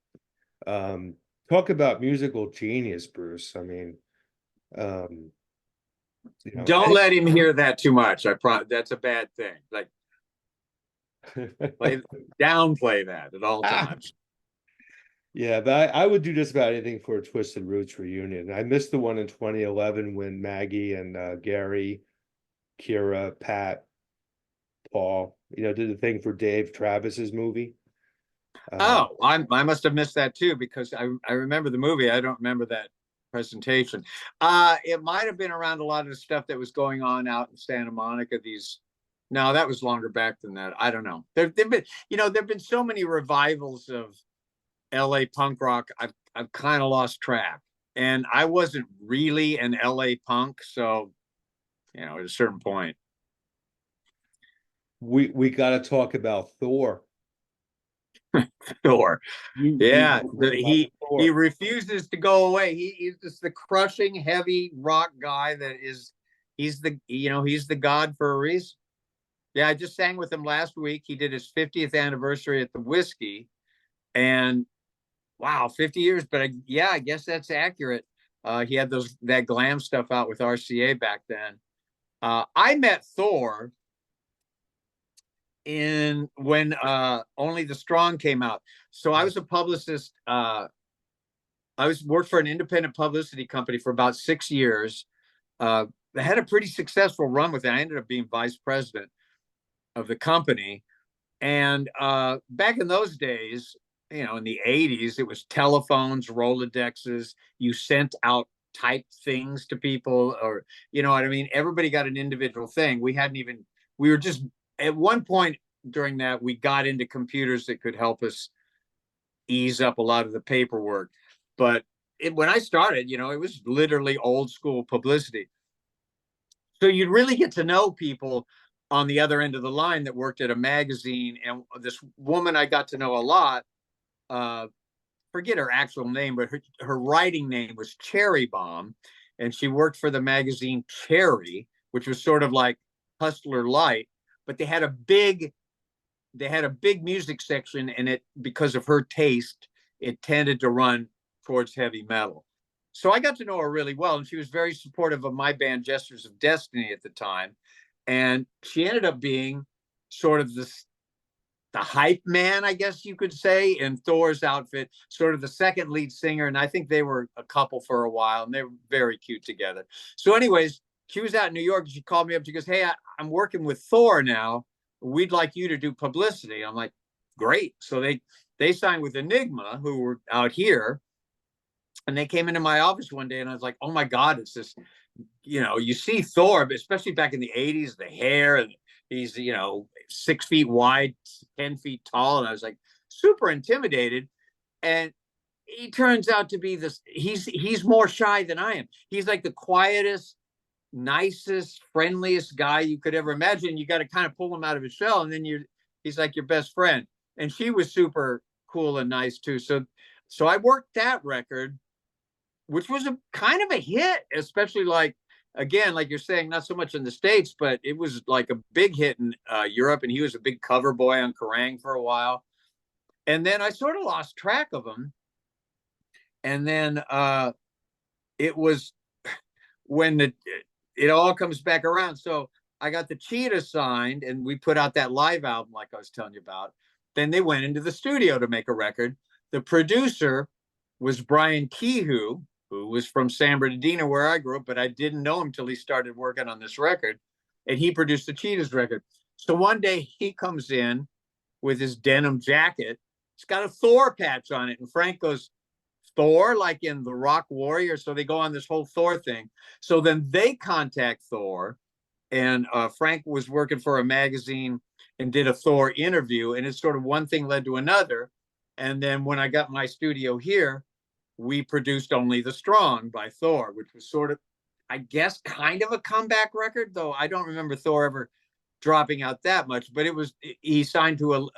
Talk about musical genius, Bruce. I mean, don't let him hear that too much. That's a bad thing. Like, downplay that at all times. Yeah, but I would do just about anything for a Twisted Roots reunion. I missed the one in 2011 when Maggie and Gary, Kira, Pat, Paul, did the thing for Dave Travis's movie. I must have missed that too, because I remember the movie. I don't remember that presentation. It might have been around a lot of the stuff that was going on out in Santa Monica. No, that was longer back than that. I don't know. There've been so many revivals of LA punk rock. I've kind of lost track, and I wasn't really an LA punk, so at a certain point. We got to talk about Thor. Thor. He refuses to go away. He's just the crushing heavy rock guy he's the god for a reason. Yeah, I just sang with him last week. He did his 50th anniversary at the Whiskey, and wow, 50 years. But I guess that's accurate. He had that glam stuff out with RCA back then. I met Thor when Only the Strong came out. So I was a publicist. I worked for an independent publicity company for about 6 years. I had a pretty successful run with it. I ended up being vice president of the company. And back in those days, in the 80s, it was telephones, Rolodexes. You sent out typed things to people, or you know what I mean? Everybody got an individual thing. We were just, at one point during that, we got into computers that could help us ease up a lot of the paperwork. But when I started, it was literally old school publicity. So you'd really get to know people on the other end of the line that worked at a magazine. And this woman I got to know a lot, forget her actual name, but her writing name was Cherry Bomb. And she worked for the magazine Cherry, which was sort of like Hustler Light. But they had a big they had a big music section, and it, because of her taste, it tended to run towards heavy metal. So I got to know her really well, and she was very supportive of my band, Jesters of Destiny, at the time. And she ended up being sort of the hype man, I guess you could say, in Thor's outfit, sort of the second lead singer. And I think they were a couple for a while, and they were very cute together. So anyways, she was out in New York, and she called me up. She goes, "Hey, I'm working with Thor now. We'd like you to do publicity." I'm like, "Great." So they signed with Enigma, who were out here, and they came into my office one day, and I was like, "Oh my God, it's this, you see Thor, but especially back in the 80s, the hair, and he's, 6 feet wide, 10 feet tall." And I was like, super intimidated. And he turns out to be this, he's more shy than I am. He's like the quietest, nicest, friendliest guy you could ever imagine. You got to kind of pull him out of his shell, and then he's like your best friend. And she was super cool and nice too. So I worked that record, which was a kind of a hit, especially like, again, like you're saying, not so much in the States, but it was like a big hit in Europe. And he was a big cover boy on Kerrang for a while. And then I sort of lost track of him. And then it was when it all comes back around. So I got the Cheetahs signed, and we put out that live album like I was telling you about. Then they went into the studio to make a record. The producer was Brian Kehoe, who was from San Bernardino, where I grew up, but I didn't know him till he started working on this record. And he produced the Cheetahs record. So one day he comes in with his denim jacket. It's got a Thor patch on it. And Frank goes, "Thor, like in the Rock Warrior?" So they go on this whole Thor thing. So then they contact Thor, and Frank was working for a magazine and did a Thor interview. And it's sort of one thing led to another. And then when I got my studio here, we produced Only the Strong by Thor, which was sort of, I guess, kind of a comeback record, though I don't remember Thor ever dropping out that much. But he signed to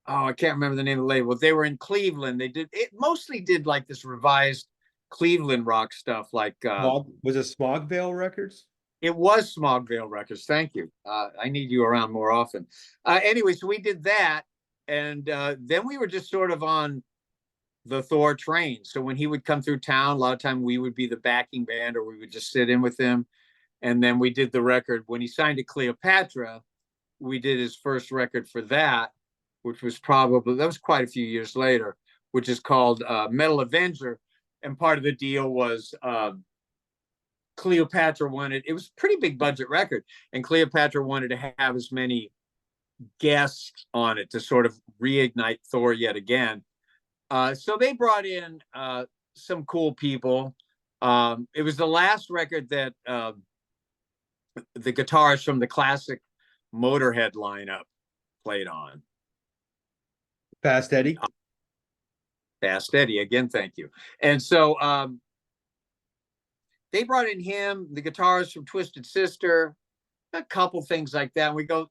I can't remember the name of the label. They were in Cleveland. It mostly did like this revised Cleveland rock stuff. Like was it Smogvale Records? It was Smogvale Records. Thank you. I need you around more often. Anyway, so we did that, and then we were just sort of on the Thor train. So when he would come through town, a lot of time we would be the backing band, or we would just sit in with him. And then we did the record. When he signed to Cleopatra, we did his first record for that, which was quite a few years later, which is called Metal Avenger. And part of the deal was Cleopatra it was a pretty big budget record, and Cleopatra wanted to have as many guests on it to sort of reignite Thor yet again. So they brought in some cool people. It was the last record that the guitarists from the classic Motorhead lineup played on. Fast Eddie? Fast Eddie, again, thank you. And so they brought in him, the guitarist from Twisted Sister, a couple things like that. And we go,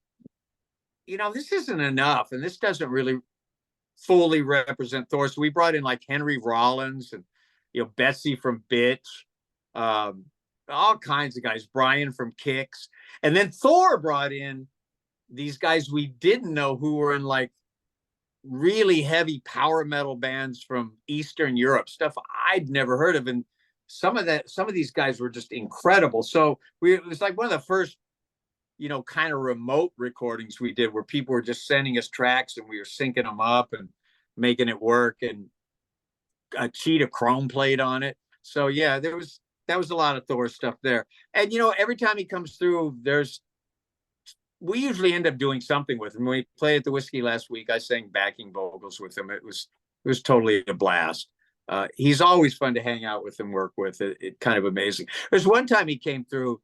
this isn't enough, and this doesn't really fully represent Thor. So we brought in like Henry Rollins and Betsy from Bitch, all kinds of guys, Brian from Kicks. And then Thor brought in these guys we didn't know, who were in like really heavy power metal bands from Eastern Europe, stuff I'd never heard of. And some of these guys were just incredible. So it was like one of the first kind of remote recordings we did, where people were just sending us tracks and we were syncing them up and making it work. And a Cheetah Chrome played on it. So yeah, that was a lot of Thor stuff there. And every time he comes through, we usually end up doing something with him. When we played at the Whiskey last week, I sang backing vocals with him. It was totally a blast. He's always fun to hang out with and work with. It kind of amazing. There's one time he came through,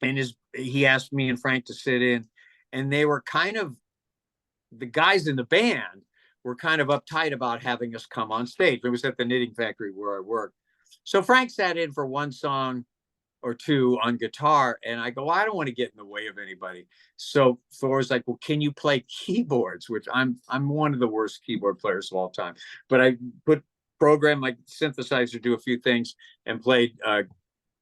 and he asked me and Frank to sit in, and they were the guys in the band were kind of uptight about having us come on stage. It was at the Knitting Factory where I worked. So Frank sat in for one song or two on guitar, and I go, well, I don't want to get in the way of anybody. So Thor's like, well, can you play keyboards? Which I'm one of the worst keyboard players of all time, but I program my synthesizer, do a few things, and played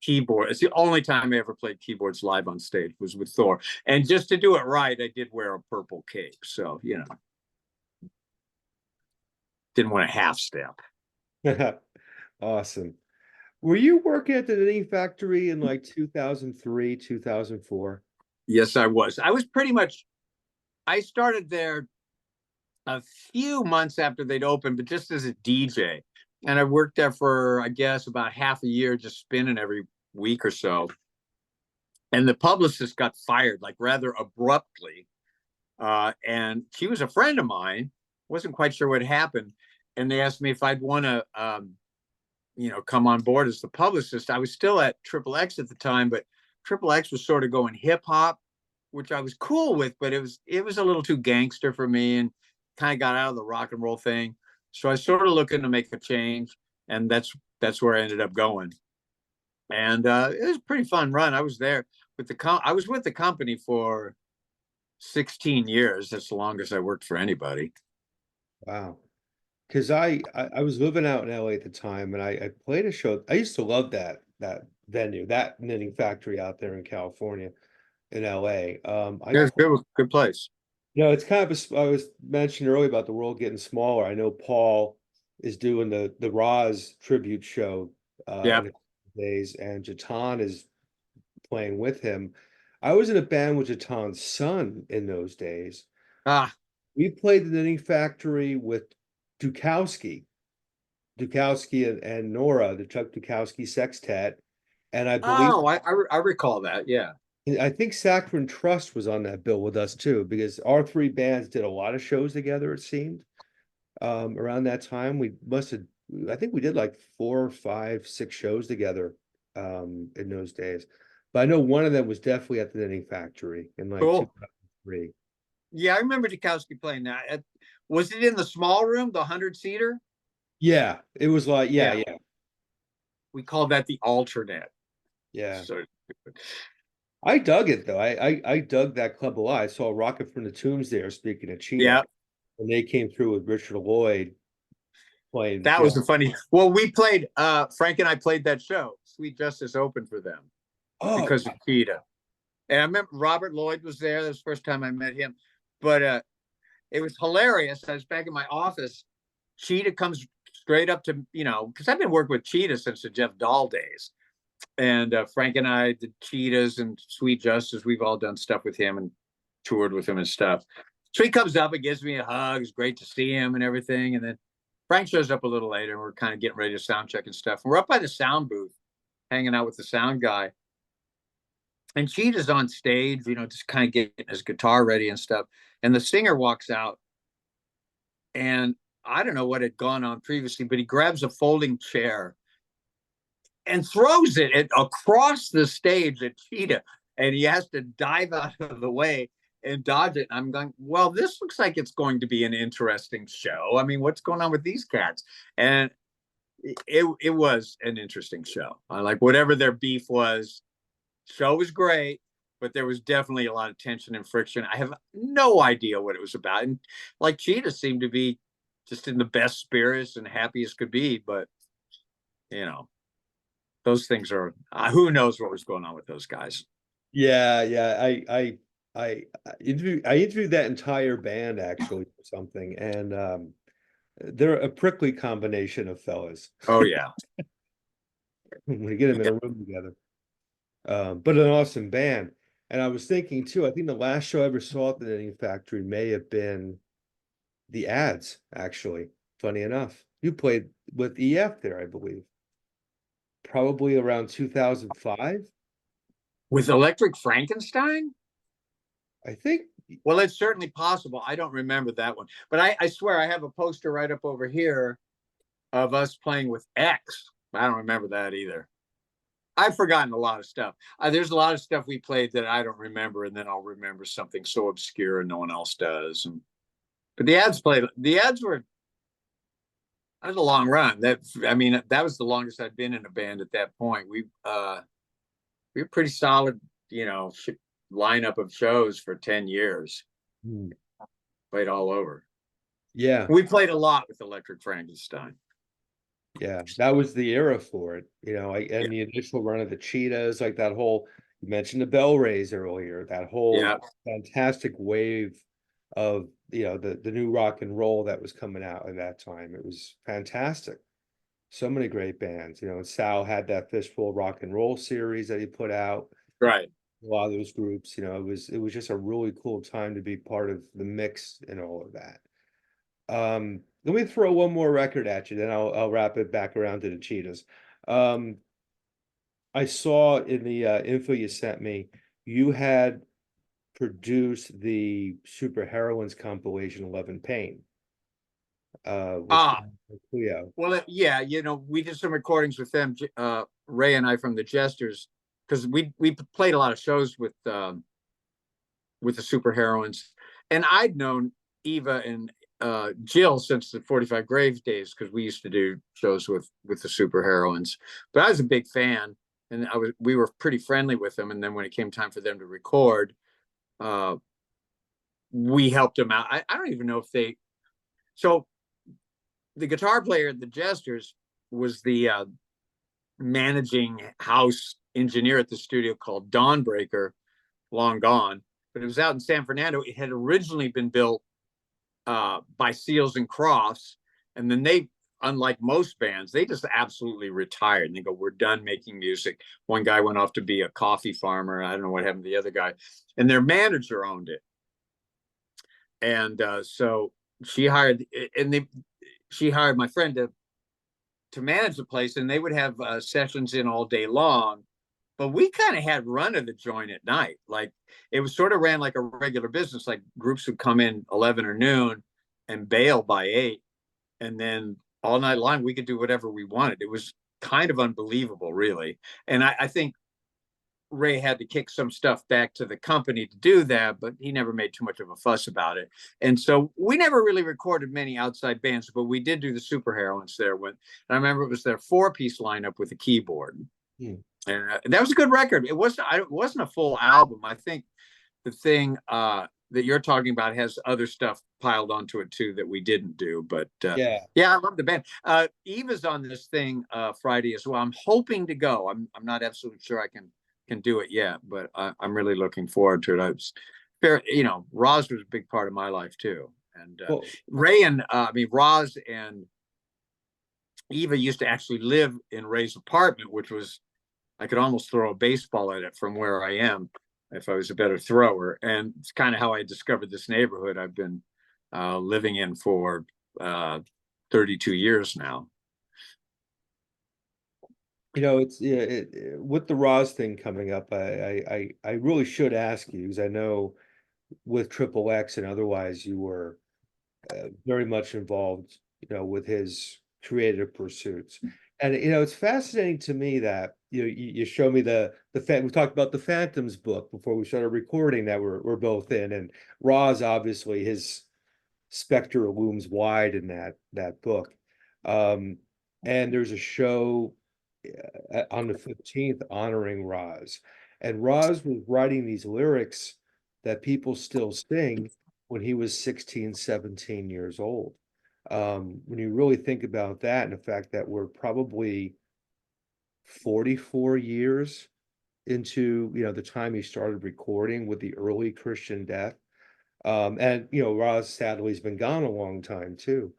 keyboard. It's the only time I ever played keyboards live on stage was with Thor. And just to do it right, I did wear a purple cape. So, you know, didn't want a half step. Awesome. Were you working at the knitting factory in like 2003, 2004? Yes, I was. I was pretty much, I started there a few months after they'd opened, but just as a DJ. And I worked there for, I guess, about half a year, just spinning every week or so. And the publicist got fired like rather abruptly. And she was a friend of mine, wasn't quite sure what happened. And they asked me if I'd want to, you know, come on board as the publicist. I was still at Triple X at the time, but Triple X was sort of going hip hop, which I was cool with, but it was a little too gangster for me and kind of got out of the rock and roll thing. So I was sort of looking to make a change, and that's where I ended up going. And it was a pretty fun run. I was there with I was with the company for 16 years. That's the longest I worked for anybody. Wow. Because I was living out in LA at the time, and I played a show. I used to love that venue, that knitting factory out there in California, in LA. Yeah, it's good place. You know, it's kind of I was mentioned earlier about the world getting smaller. I know Paul is doing the Rozz tribute show Yeah. in a couple of days, and Jatan is playing with him. I was in a band with Jatan's son in those days. Ah, We played the knitting factory with Dukowski, and Nora, the Chuck Dukowski sextet, and I believe oh, I recall that. Yeah. I think Saccharine Trust was on that bill with us too, because our three bands did a lot of shows together, it seemed. Around that time, I think we did like 4, 5, 6 shows together in those days. But I know one of them was definitely at the Knitting Factory in like Cool. 2003. Yeah, I remember Dukowski playing that. Was it in the small room, the 100-seater? Yeah, it was like, yeah, Yeah. yeah, We called that the alternate. yeah. So I dug it though. I dug that club a lot. I saw Rocket from the Tombs there, speaking of Cheetah, yeah, and they came through with Richard Lloyd playing. that You was know, a funny. Well, we played. Frank and I played that show. Sweet Justice opened for them oh, because of Cheetah. And I remember Robert Lloyd was there. That was the first time I met him. But it was hilarious. I was back in my office. Cheetah comes straight up to, you know, because I've been working with Cheetah since the Jeff Dahl days. And Frank and I did Cheetahs and Sweet Justice. We've all done stuff with him and toured with him and stuff. So he comes up and gives me a hug. It's great to see him and everything. And then Frank shows up a little later, and we're kind of getting ready to sound check and stuff. And we're up by the sound booth, hanging out with the sound guy. And Cheetah's on stage, you know, just kind of getting his guitar ready and stuff. And the singer walks out, and I don't know what had gone on previously, but he grabs a folding chair and throws it across the stage at Cheetah, and he has to dive out of the way and dodge it. And I'm going, well, this looks like it's going to be an interesting show. I mean, what's going on with these cats? And it was an interesting show. Like whatever their beef was, show was great, but there was definitely a lot of tension and friction. I have no idea what it was about. And like Cheetah seemed to be just in the best spirits and happy as could be, but you know, those things are who knows what was going on with those guys. yeah, yeah. I interviewed that entire band actually for something, and they're a prickly combination of fellas Oh yeah. when you get them in a room together. But an awesome band. And I was thinking too, I think the last show I ever saw at the Knitting Factory may have been the Ads, actually. Funny enough. You played with EF there, I believe. Probably around 2005. With Electric Frankenstein? I think. Well, it's certainly possible. I don't remember that one. But I swear I have a poster right up over here of us playing with X. I don't remember that either. I've forgotten a lot of stuff. There's a lot of stuff we played that I don't remember, and then I'll remember something so obscure and no one else does. But the Ads played. The Ads were. That was a long run. That was the longest I'd been in a band at that point. We were pretty solid, you know, lineup of shows for 10 years. Played all over. Yeah. We played a lot with Electric Frankenstein. Yeah, that was the era for it, and Yeah. the initial run of the Cheetahs, like that whole, you mentioned the Bell Rays earlier, that whole Yeah. fantastic wave of, the new rock and roll that was coming out at that time. It was fantastic. So many great bands, and Sal had that Fistful of Rock and Roll series that he put out. Right. A lot of those groups, it was just a really cool time to be part of the mix and all of that. Let me throw one more record at you, then I'll wrap it back around to the Cheetahs. Um, I saw in the info you sent me, you had produced the Super Heroines compilation 11 Pain, with Ah, Cleo. well, yeah, we did some recordings with them, Ray and I from the Jesters, because we played a lot of shows with the superheroines, and I'd known Eva and Jill since the 45 Graves days because we used to do shows with the superheroines. But I was a big fan, and we were pretty friendly with them. And then when it came time for them to record, uh, we helped them out. I don't even know if they. So the guitar player at the Jesters was the managing house engineer at the studio called Dawnbreaker, long gone, but it was out in San Fernando. It had originally been built by Seals and Crofts, and then they, unlike most bands, they just absolutely retired. And they go, "We're done making music." One guy went off to be a coffee farmer. I don't know what happened to the other guy, and their manager owned it. And so she hired, she hired my friend to manage the place, and they would have sessions in all day long. But we kind of had run of the joint at night. Like, it was sort of ran like a regular business. Like, groups would come in 11 or noon and bail by 8. And then all night long, we could do whatever we wanted. It was kind of unbelievable, really. And I think Ray had to kick some stuff back to the company to do that, but he never made too much of a fuss about it. And so we never really recorded many outside bands, but we did do the Superheroines there. And I remember it was their 4-piece lineup with a keyboard. Hmm. And that was a good record. It wasn't a full album. I think the thing that you're talking about has other stuff piled onto it too that we didn't do. But Yeah. yeah, I love the band. Eva's on this thing Friday as well. I'm hoping to go. I'm not absolutely sure I can do it yet, but I'm really looking forward to it. I was fair, Rozz was a big part of my life too. And Well, Rozz and Eva used to actually live in Ray's apartment, which was, I could almost throw a baseball at it from where I am if I was a better thrower. And it's kind of how I discovered this neighborhood I've been living in for 32 years now. it's with the Roz thing coming up, I really should ask you, because I know with Triple X and otherwise you were very much involved, with his creative pursuits. And it's fascinating to me that you show me we talked about the Phantoms book before we started recording that we're both in, and Roz, obviously his specter looms wide in that book. And there's a show on the 15th honoring Roz, and Roz was writing these lyrics that people still sing when he was 16, 17 years old. When you really think about that, and the fact that we're probably 44 years into, the time he started recording with the early Christian death. And Roz sadly has been gone a long time too.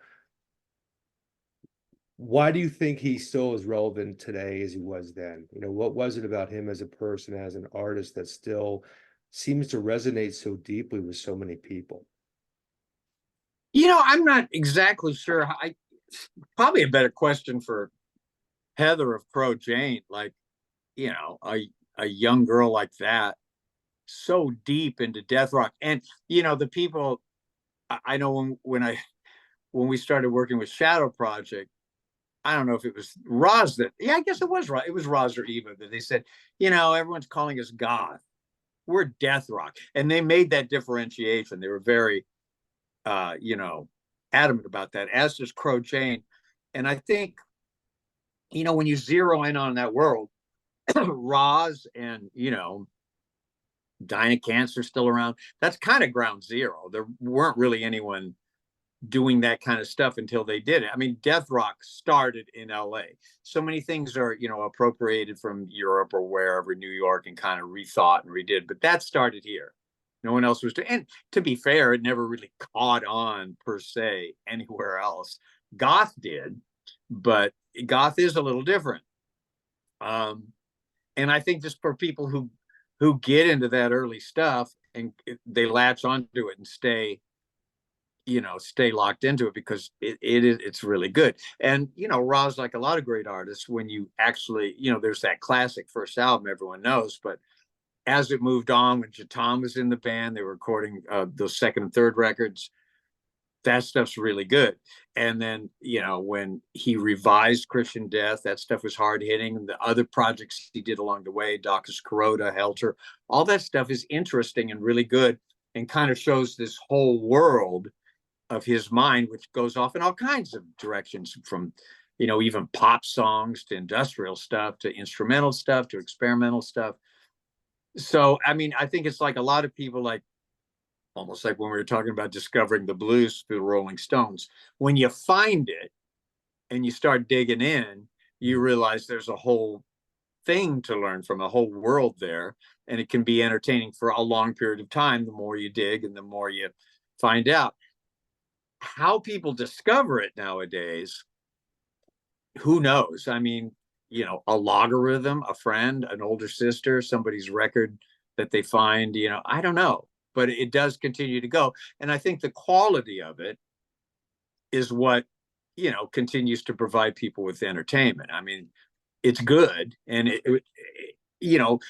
Why do you think he's still as relevant today as he was then? What was it about him as a person, as an artist, that still seems to resonate so deeply with so many people? I'm not exactly sure. I probably a better question for Heather of Crow Jane. Like, a young girl like that, so deep into death rock, and the people. I know when we started working with Shadow Project, I don't know if it was Rozz that. Yeah, I guess it was Rozz. It was Rozz or Eva that they said, everyone's calling us goth. We're death rock, and they made that differentiation. They were very, adamant about that. As does Crow Jane, and I think, when you zero in on that world, Rozz and Dinah Cancer still around. That's kind of ground zero. There weren't really anyone doing that kind of stuff until they did it. I mean, death rock started in LA. So many things are, you know, appropriated from Europe or wherever, New York, and kind of rethought and redid, but that started here. No one else was doing, and to be fair, it never really caught on per se anywhere else. Goth did, but goth is a little different. And I think just for people who get into that early stuff and they latch onto it and stay, you know, stay locked into it, because it's really good. And, you know, Rozz, like a lot of great artists, when you actually, you know, there's that classic first album everyone knows, but as it moved on, when Jatan was in the band, they were recording those second and third records. That stuff's really good. And then, you know, when he revised Christian Death, that stuff was hard hitting. The other projects he did along the way, Docus Corota, Helter, all that stuff is interesting and really good, and kind of shows this whole world of his mind, which goes off in all kinds of directions, from, you know, even pop songs to industrial stuff to instrumental stuff to experimental stuff. So, I mean, I think it's like a lot of people, like almost like when we were talking about discovering the blues through the Rolling Stones. When you find it and you start digging in, you realize there's a whole thing to learn from, a whole world there. And it can be entertaining for a long period of time, the more you dig and the more you find out. How people discover it nowadays, who knows? I mean, you know, a logarithm, a friend, an older sister, somebody's record that they find, you know, I don't know, but it does continue to go. And I think the quality of it is what, you know, continues to provide people with entertainment. I mean, it's good. And you know,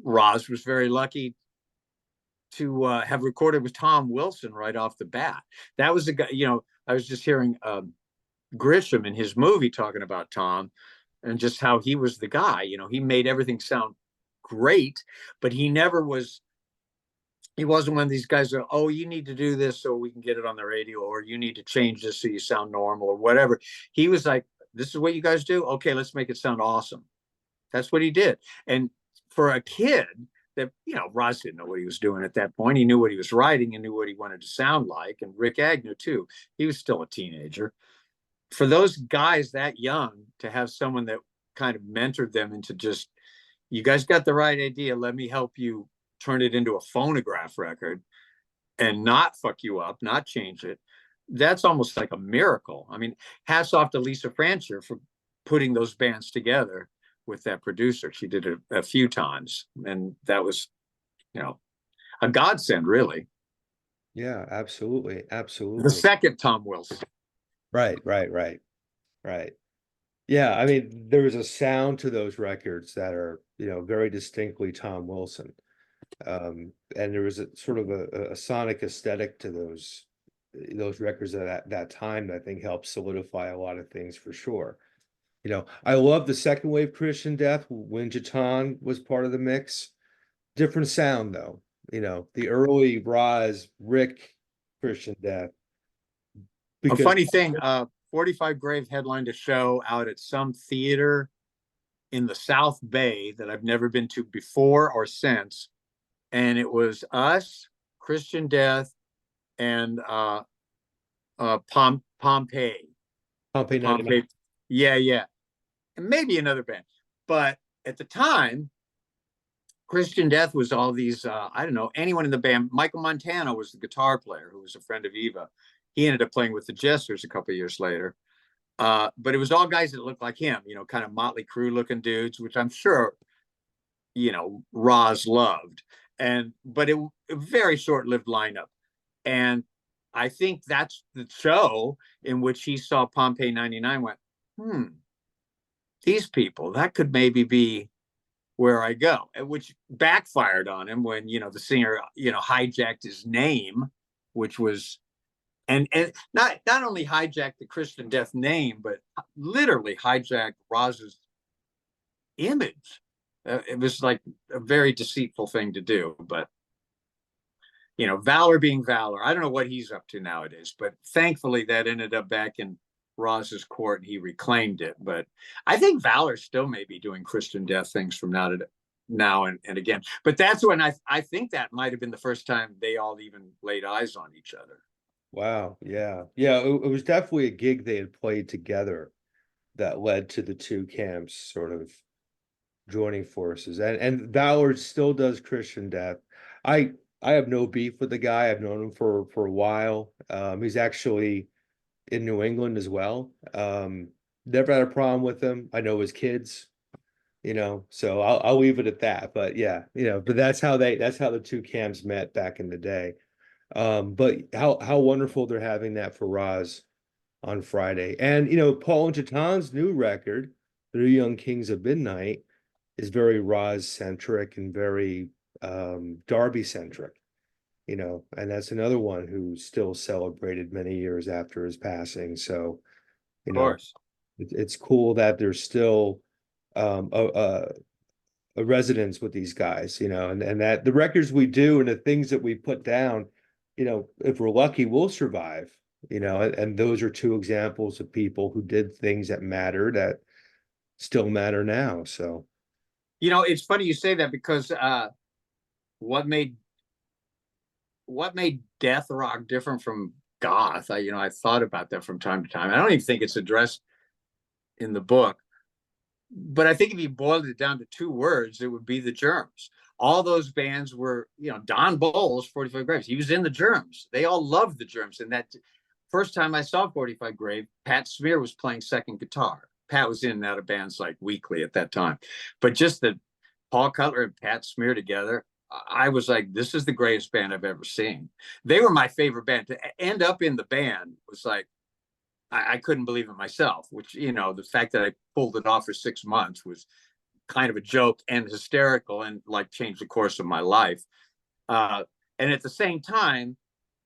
Rozz was very lucky to have recorded with Tom Wilson right off the bat. That was a guy, you know, I was just hearing Grisham in his movie talking about Tom and just how he was the guy. You know, he made everything sound great, but he wasn't one of these guys that, oh, you need to do this so we can get it on the radio, or you need to change this so you sound normal or whatever. He was like, this is what you guys do? Okay, let's make it sound awesome. That's what he did. And for a kid that, you know, Rozz didn't know what he was doing at that point. He knew what he was writing and knew what he wanted to sound like. And Rick Agnew too. He was still a teenager. For those guys that young to have someone that kind of mentored them into just, you guys got the right idea, let me help you turn it into a phonograph record and not fuck you up, not change it. That's almost like a miracle. I mean, hats off to Lisa Francher for putting those bands together with that producer. She did it a few times, and that was, you know, a godsend, really. Yeah, absolutely. Absolutely. The second Tom Wilson. Right. Yeah, I mean, there was a sound to those records that are, you know, very distinctly Tom Wilson. And there was a sort of a sonic aesthetic to those records at that time that I think helped solidify a lot of things for sure. You know, I love the second wave Christian Death when Jatan was part of the mix. Different sound though. You know, the early Rozz, Rick Christian Death. A funny thing, 45 Grave headlined a show out at some theater in the South Bay that I've never been to before or since. And it was us, Christian Death, and Pompeii. Pompeii 99. Yeah. And maybe another band. But at the time, Christian Death was all these, I don't know, anyone in the band. Michael Montana was the guitar player who was a friend of Eva. He ended up playing with the Jesters a couple of years later. But it was all guys that looked like him, you know, kind of Motley Crue looking dudes, which I'm sure, you know, Rozz loved. But a very short-lived lineup. And I think that's the show in which he saw Pompeii 99, went, these people, that could maybe be where I go, which backfired on him when, you know, the singer, you know, hijacked his name, which was, and not only hijacked the Christian Death name, but literally hijacked Rozz's image. It was like a very deceitful thing to do, but, you know, Valor being Valor. I don't know what he's up to nowadays, but thankfully that ended up back in Rozz's court and he reclaimed it. But I think Valor still may be doing Christian Death things from now and again. But that's when I think that might have been the first time they all even laid eyes on each other. Wow. Yeah. Yeah. It was definitely a gig they had played together that led to the two camps sort of joining forces. And Ballard still does Christian death. I I have no beef with the guy. I've known him for a while. He's actually in New England as well. Never had a problem with him. I know his kids, so I'll leave it at that. But yeah, but that's how the two camps met back in the day. But how wonderful they're having that for Rozz on Friday. And Paul and Chatan's new record, The Young Kings of Midnight, is very Rozz centric and very Darby centric, and that's another one who still celebrated many years after his passing. So, you Of know, course. it's cool that there's still a residence with these guys, and that the records we do and the things that we put down, if we're lucky, we'll survive, and those are two examples of people who did things that matter that still matter now. So, It's funny you say that because what made what made death rock different from goth? I thought about that from time to time. I don't even think it's addressed in the book, but I think if you boiled it down to two words, it would be the Germs. All those bands were, Don Bowles, 45 Graves. He was in the Germs. They all loved the Germs. And that first time I saw 45 Grave, Pat Smear was playing second guitar. Pat was in and out of bands like weekly at that time. But just the Paul Cutler and Pat Smear together, I was like, this is the greatest band I've ever seen. They were my favorite band. To end up in the band was like, I couldn't believe it myself, which, the fact that I pulled it off for 6 months was kind of a joke and hysterical and like changed the course of my life. Uh, and at the same time,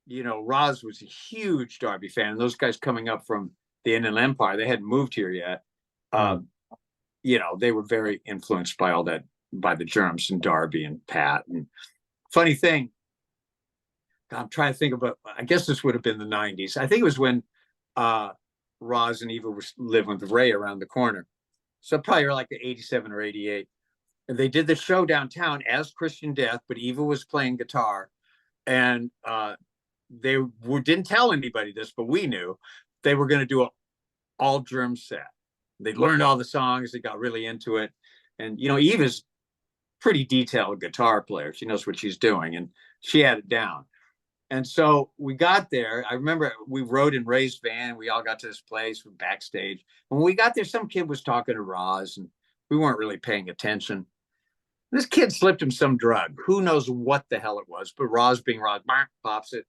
Rozz was a huge Darby fan. And those guys coming up from the Inland Empire, they hadn't moved here yet. mm. They were very influenced by all that, by the Germs and Darby and Pat. And funny thing, I'm trying to think about, I guess this would have been the 90s. I think it was when Rozz and Eva were living with Ray around the corner. So probably like 87 or 88. And they did the show downtown as Christian Death, but Eva was playing guitar. And didn't tell anybody this, but we knew they were going to do an all drum set. They learned all the songs. They got really into it. And, Eva's pretty detailed guitar player. She knows what she's doing, and she had it down. And so we got there. I remember we rode in Ray's van. We all got to this place from backstage. When we got there, some kid was talking to Rozz, and we weren't really paying attention. This kid slipped him some drug. Who knows what the hell it was? But Rozz, being Rozz, pops it.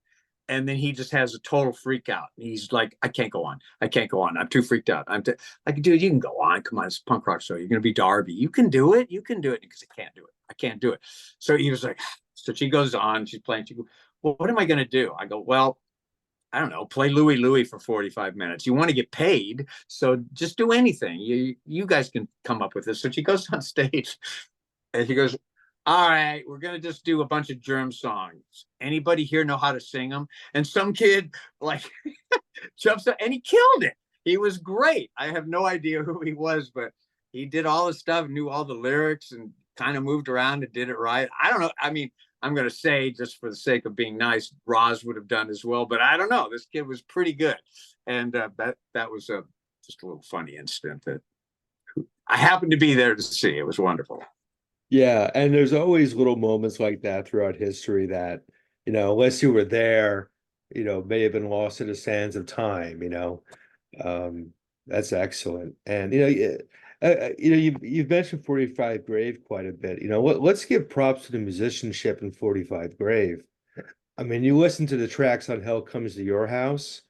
And then he just has a total freak out. He's like, I can't go on. I can't go on. I'm too freaked out. Like, dude, you can go on. Come on, it's a punk rock show. You're going to be Darby. You can do it. You can do it. Because I can't do it. I can't do it. So he was like, so she goes on. She's playing. She goes, well, what am I going to do? I go, well, I don't know, play Louie Louie for 45 minutes. You want to get paid, so just do anything. You guys can come up with this. So she goes on stage and she goes, all right, we're going to just do a bunch of Germ songs. Anybody here know how to sing them? And some kid like jumps up and he killed it. He was great. I have no idea who he was, but he did all the stuff, knew all the lyrics, and kind of moved around and did it right. I don't know. I mean, I'm going to say, just for the sake of being nice, Rozz would have done as well, but I don't know. This kid was pretty good. And that was just a little funny incident that I happened to be there to see. It was wonderful. Yeah, and there's always little moments like that throughout history that, unless you were there, may have been lost in the sands of time. That's excellent. And you've mentioned 45 Grave quite a bit. Let's give props to the musicianship in 45 Grave. I mean, you listen to the tracks on Hell Comes to Your House.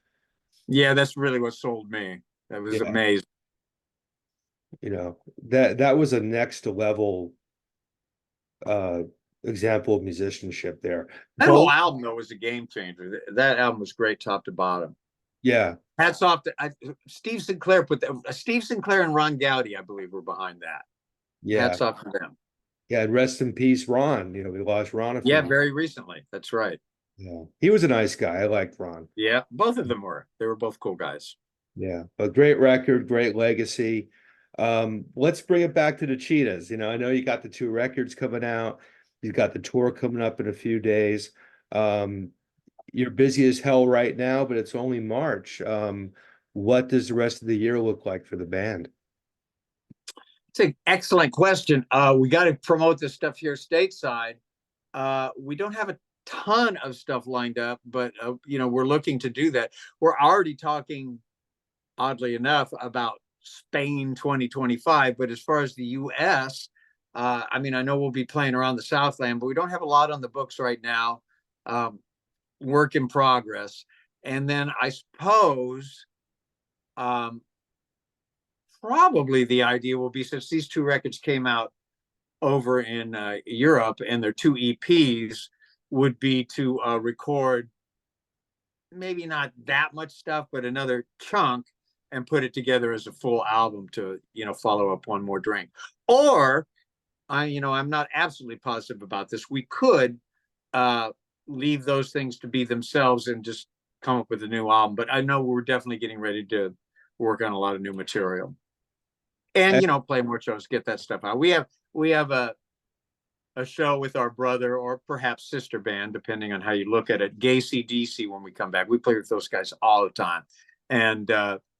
Yeah, that's really what sold me. That was Yeah, amazing. that was a next level uh example of musicianship there. That whole Both, album though was a game changer. That album was great top to bottom. yeah, Hats off to Steve Sinclair. Steve Sinclair and Ron Gowdy, I believe, were behind that. yeah, Hats off to them. yeah. And rest in peace, Ron. We lost Ron a Yeah, few. very recently. That's right. Yeah, he was a nice guy. I liked Ron. Yeah, both of them were. They were both cool guys. Yeah, a great record, great legacy. Let's bring it back to the Cheetahs. I know you got the two records coming out. You've got the tour coming up in a few days. Um, you're busy as hell right now, but it's only March. What does the rest of the year look like for the band? It's an excellent question. We got to promote this stuff here stateside. We don't have a ton of stuff lined up, but we're looking to do that. We're already talking, oddly enough, about Spain 2025. But as far as the U.S., I mean, I know we'll be playing around the Southland, but we don't have a lot on the books right now. Work in progress. And then I suppose probably the idea will be, since these two records came out over in Europe and they're two EPs, would be to record maybe not that much stuff, but another chunk and put it together as a full album to, follow up One More Drink. Or I'm not absolutely positive about this. We could leave those things to be themselves and just come up with a new album. But I know we're definitely getting ready to work on a lot of new material and, play more shows, get that stuff out. We have a show with our brother or perhaps sister band, depending on how you look at it, Gacy DC, when we come back. We play with those guys all the time. And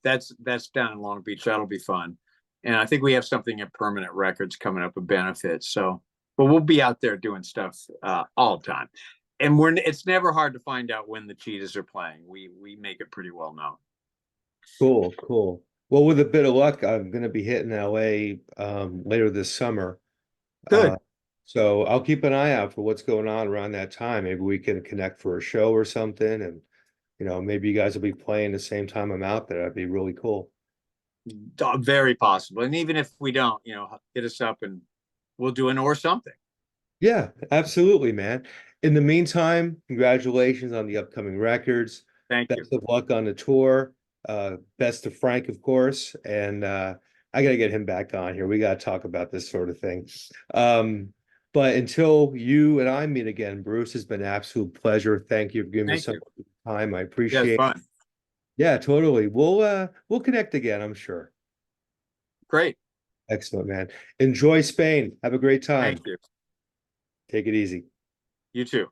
that's down in Long Beach. That'll be fun. And I think we have something at Permanent Records coming up, a benefit. So, but we'll be out there doing stuff all the time. And it's never hard to find out when the Cheetahs are playing. We make it pretty well known. Cool, cool. Well, with a bit of luck, I'm going to be hitting LA later this summer. Good. So I'll keep an eye out for what's going on around that time. Maybe we can connect for a show or something. And, maybe you guys will be playing the same time I'm out there. That'd be really cool. Very possible. And even if we don't, hit us up and we'll do an or something. Yeah, absolutely, man. In the meantime, congratulations on the upcoming records. Thank you. Best of luck on the tour. Best to Frank, of course. And I got to get him back on here. We got to talk about this sort of thing. But until you and I meet again, Bruce, it's been an absolute pleasure. Thank you for giving me some time. I appreciate it. Fun. Yeah, totally. We'll connect again, I'm sure. Great. Excellent, man. Enjoy Spain. Have a great time. Thank you. Take it easy. You too.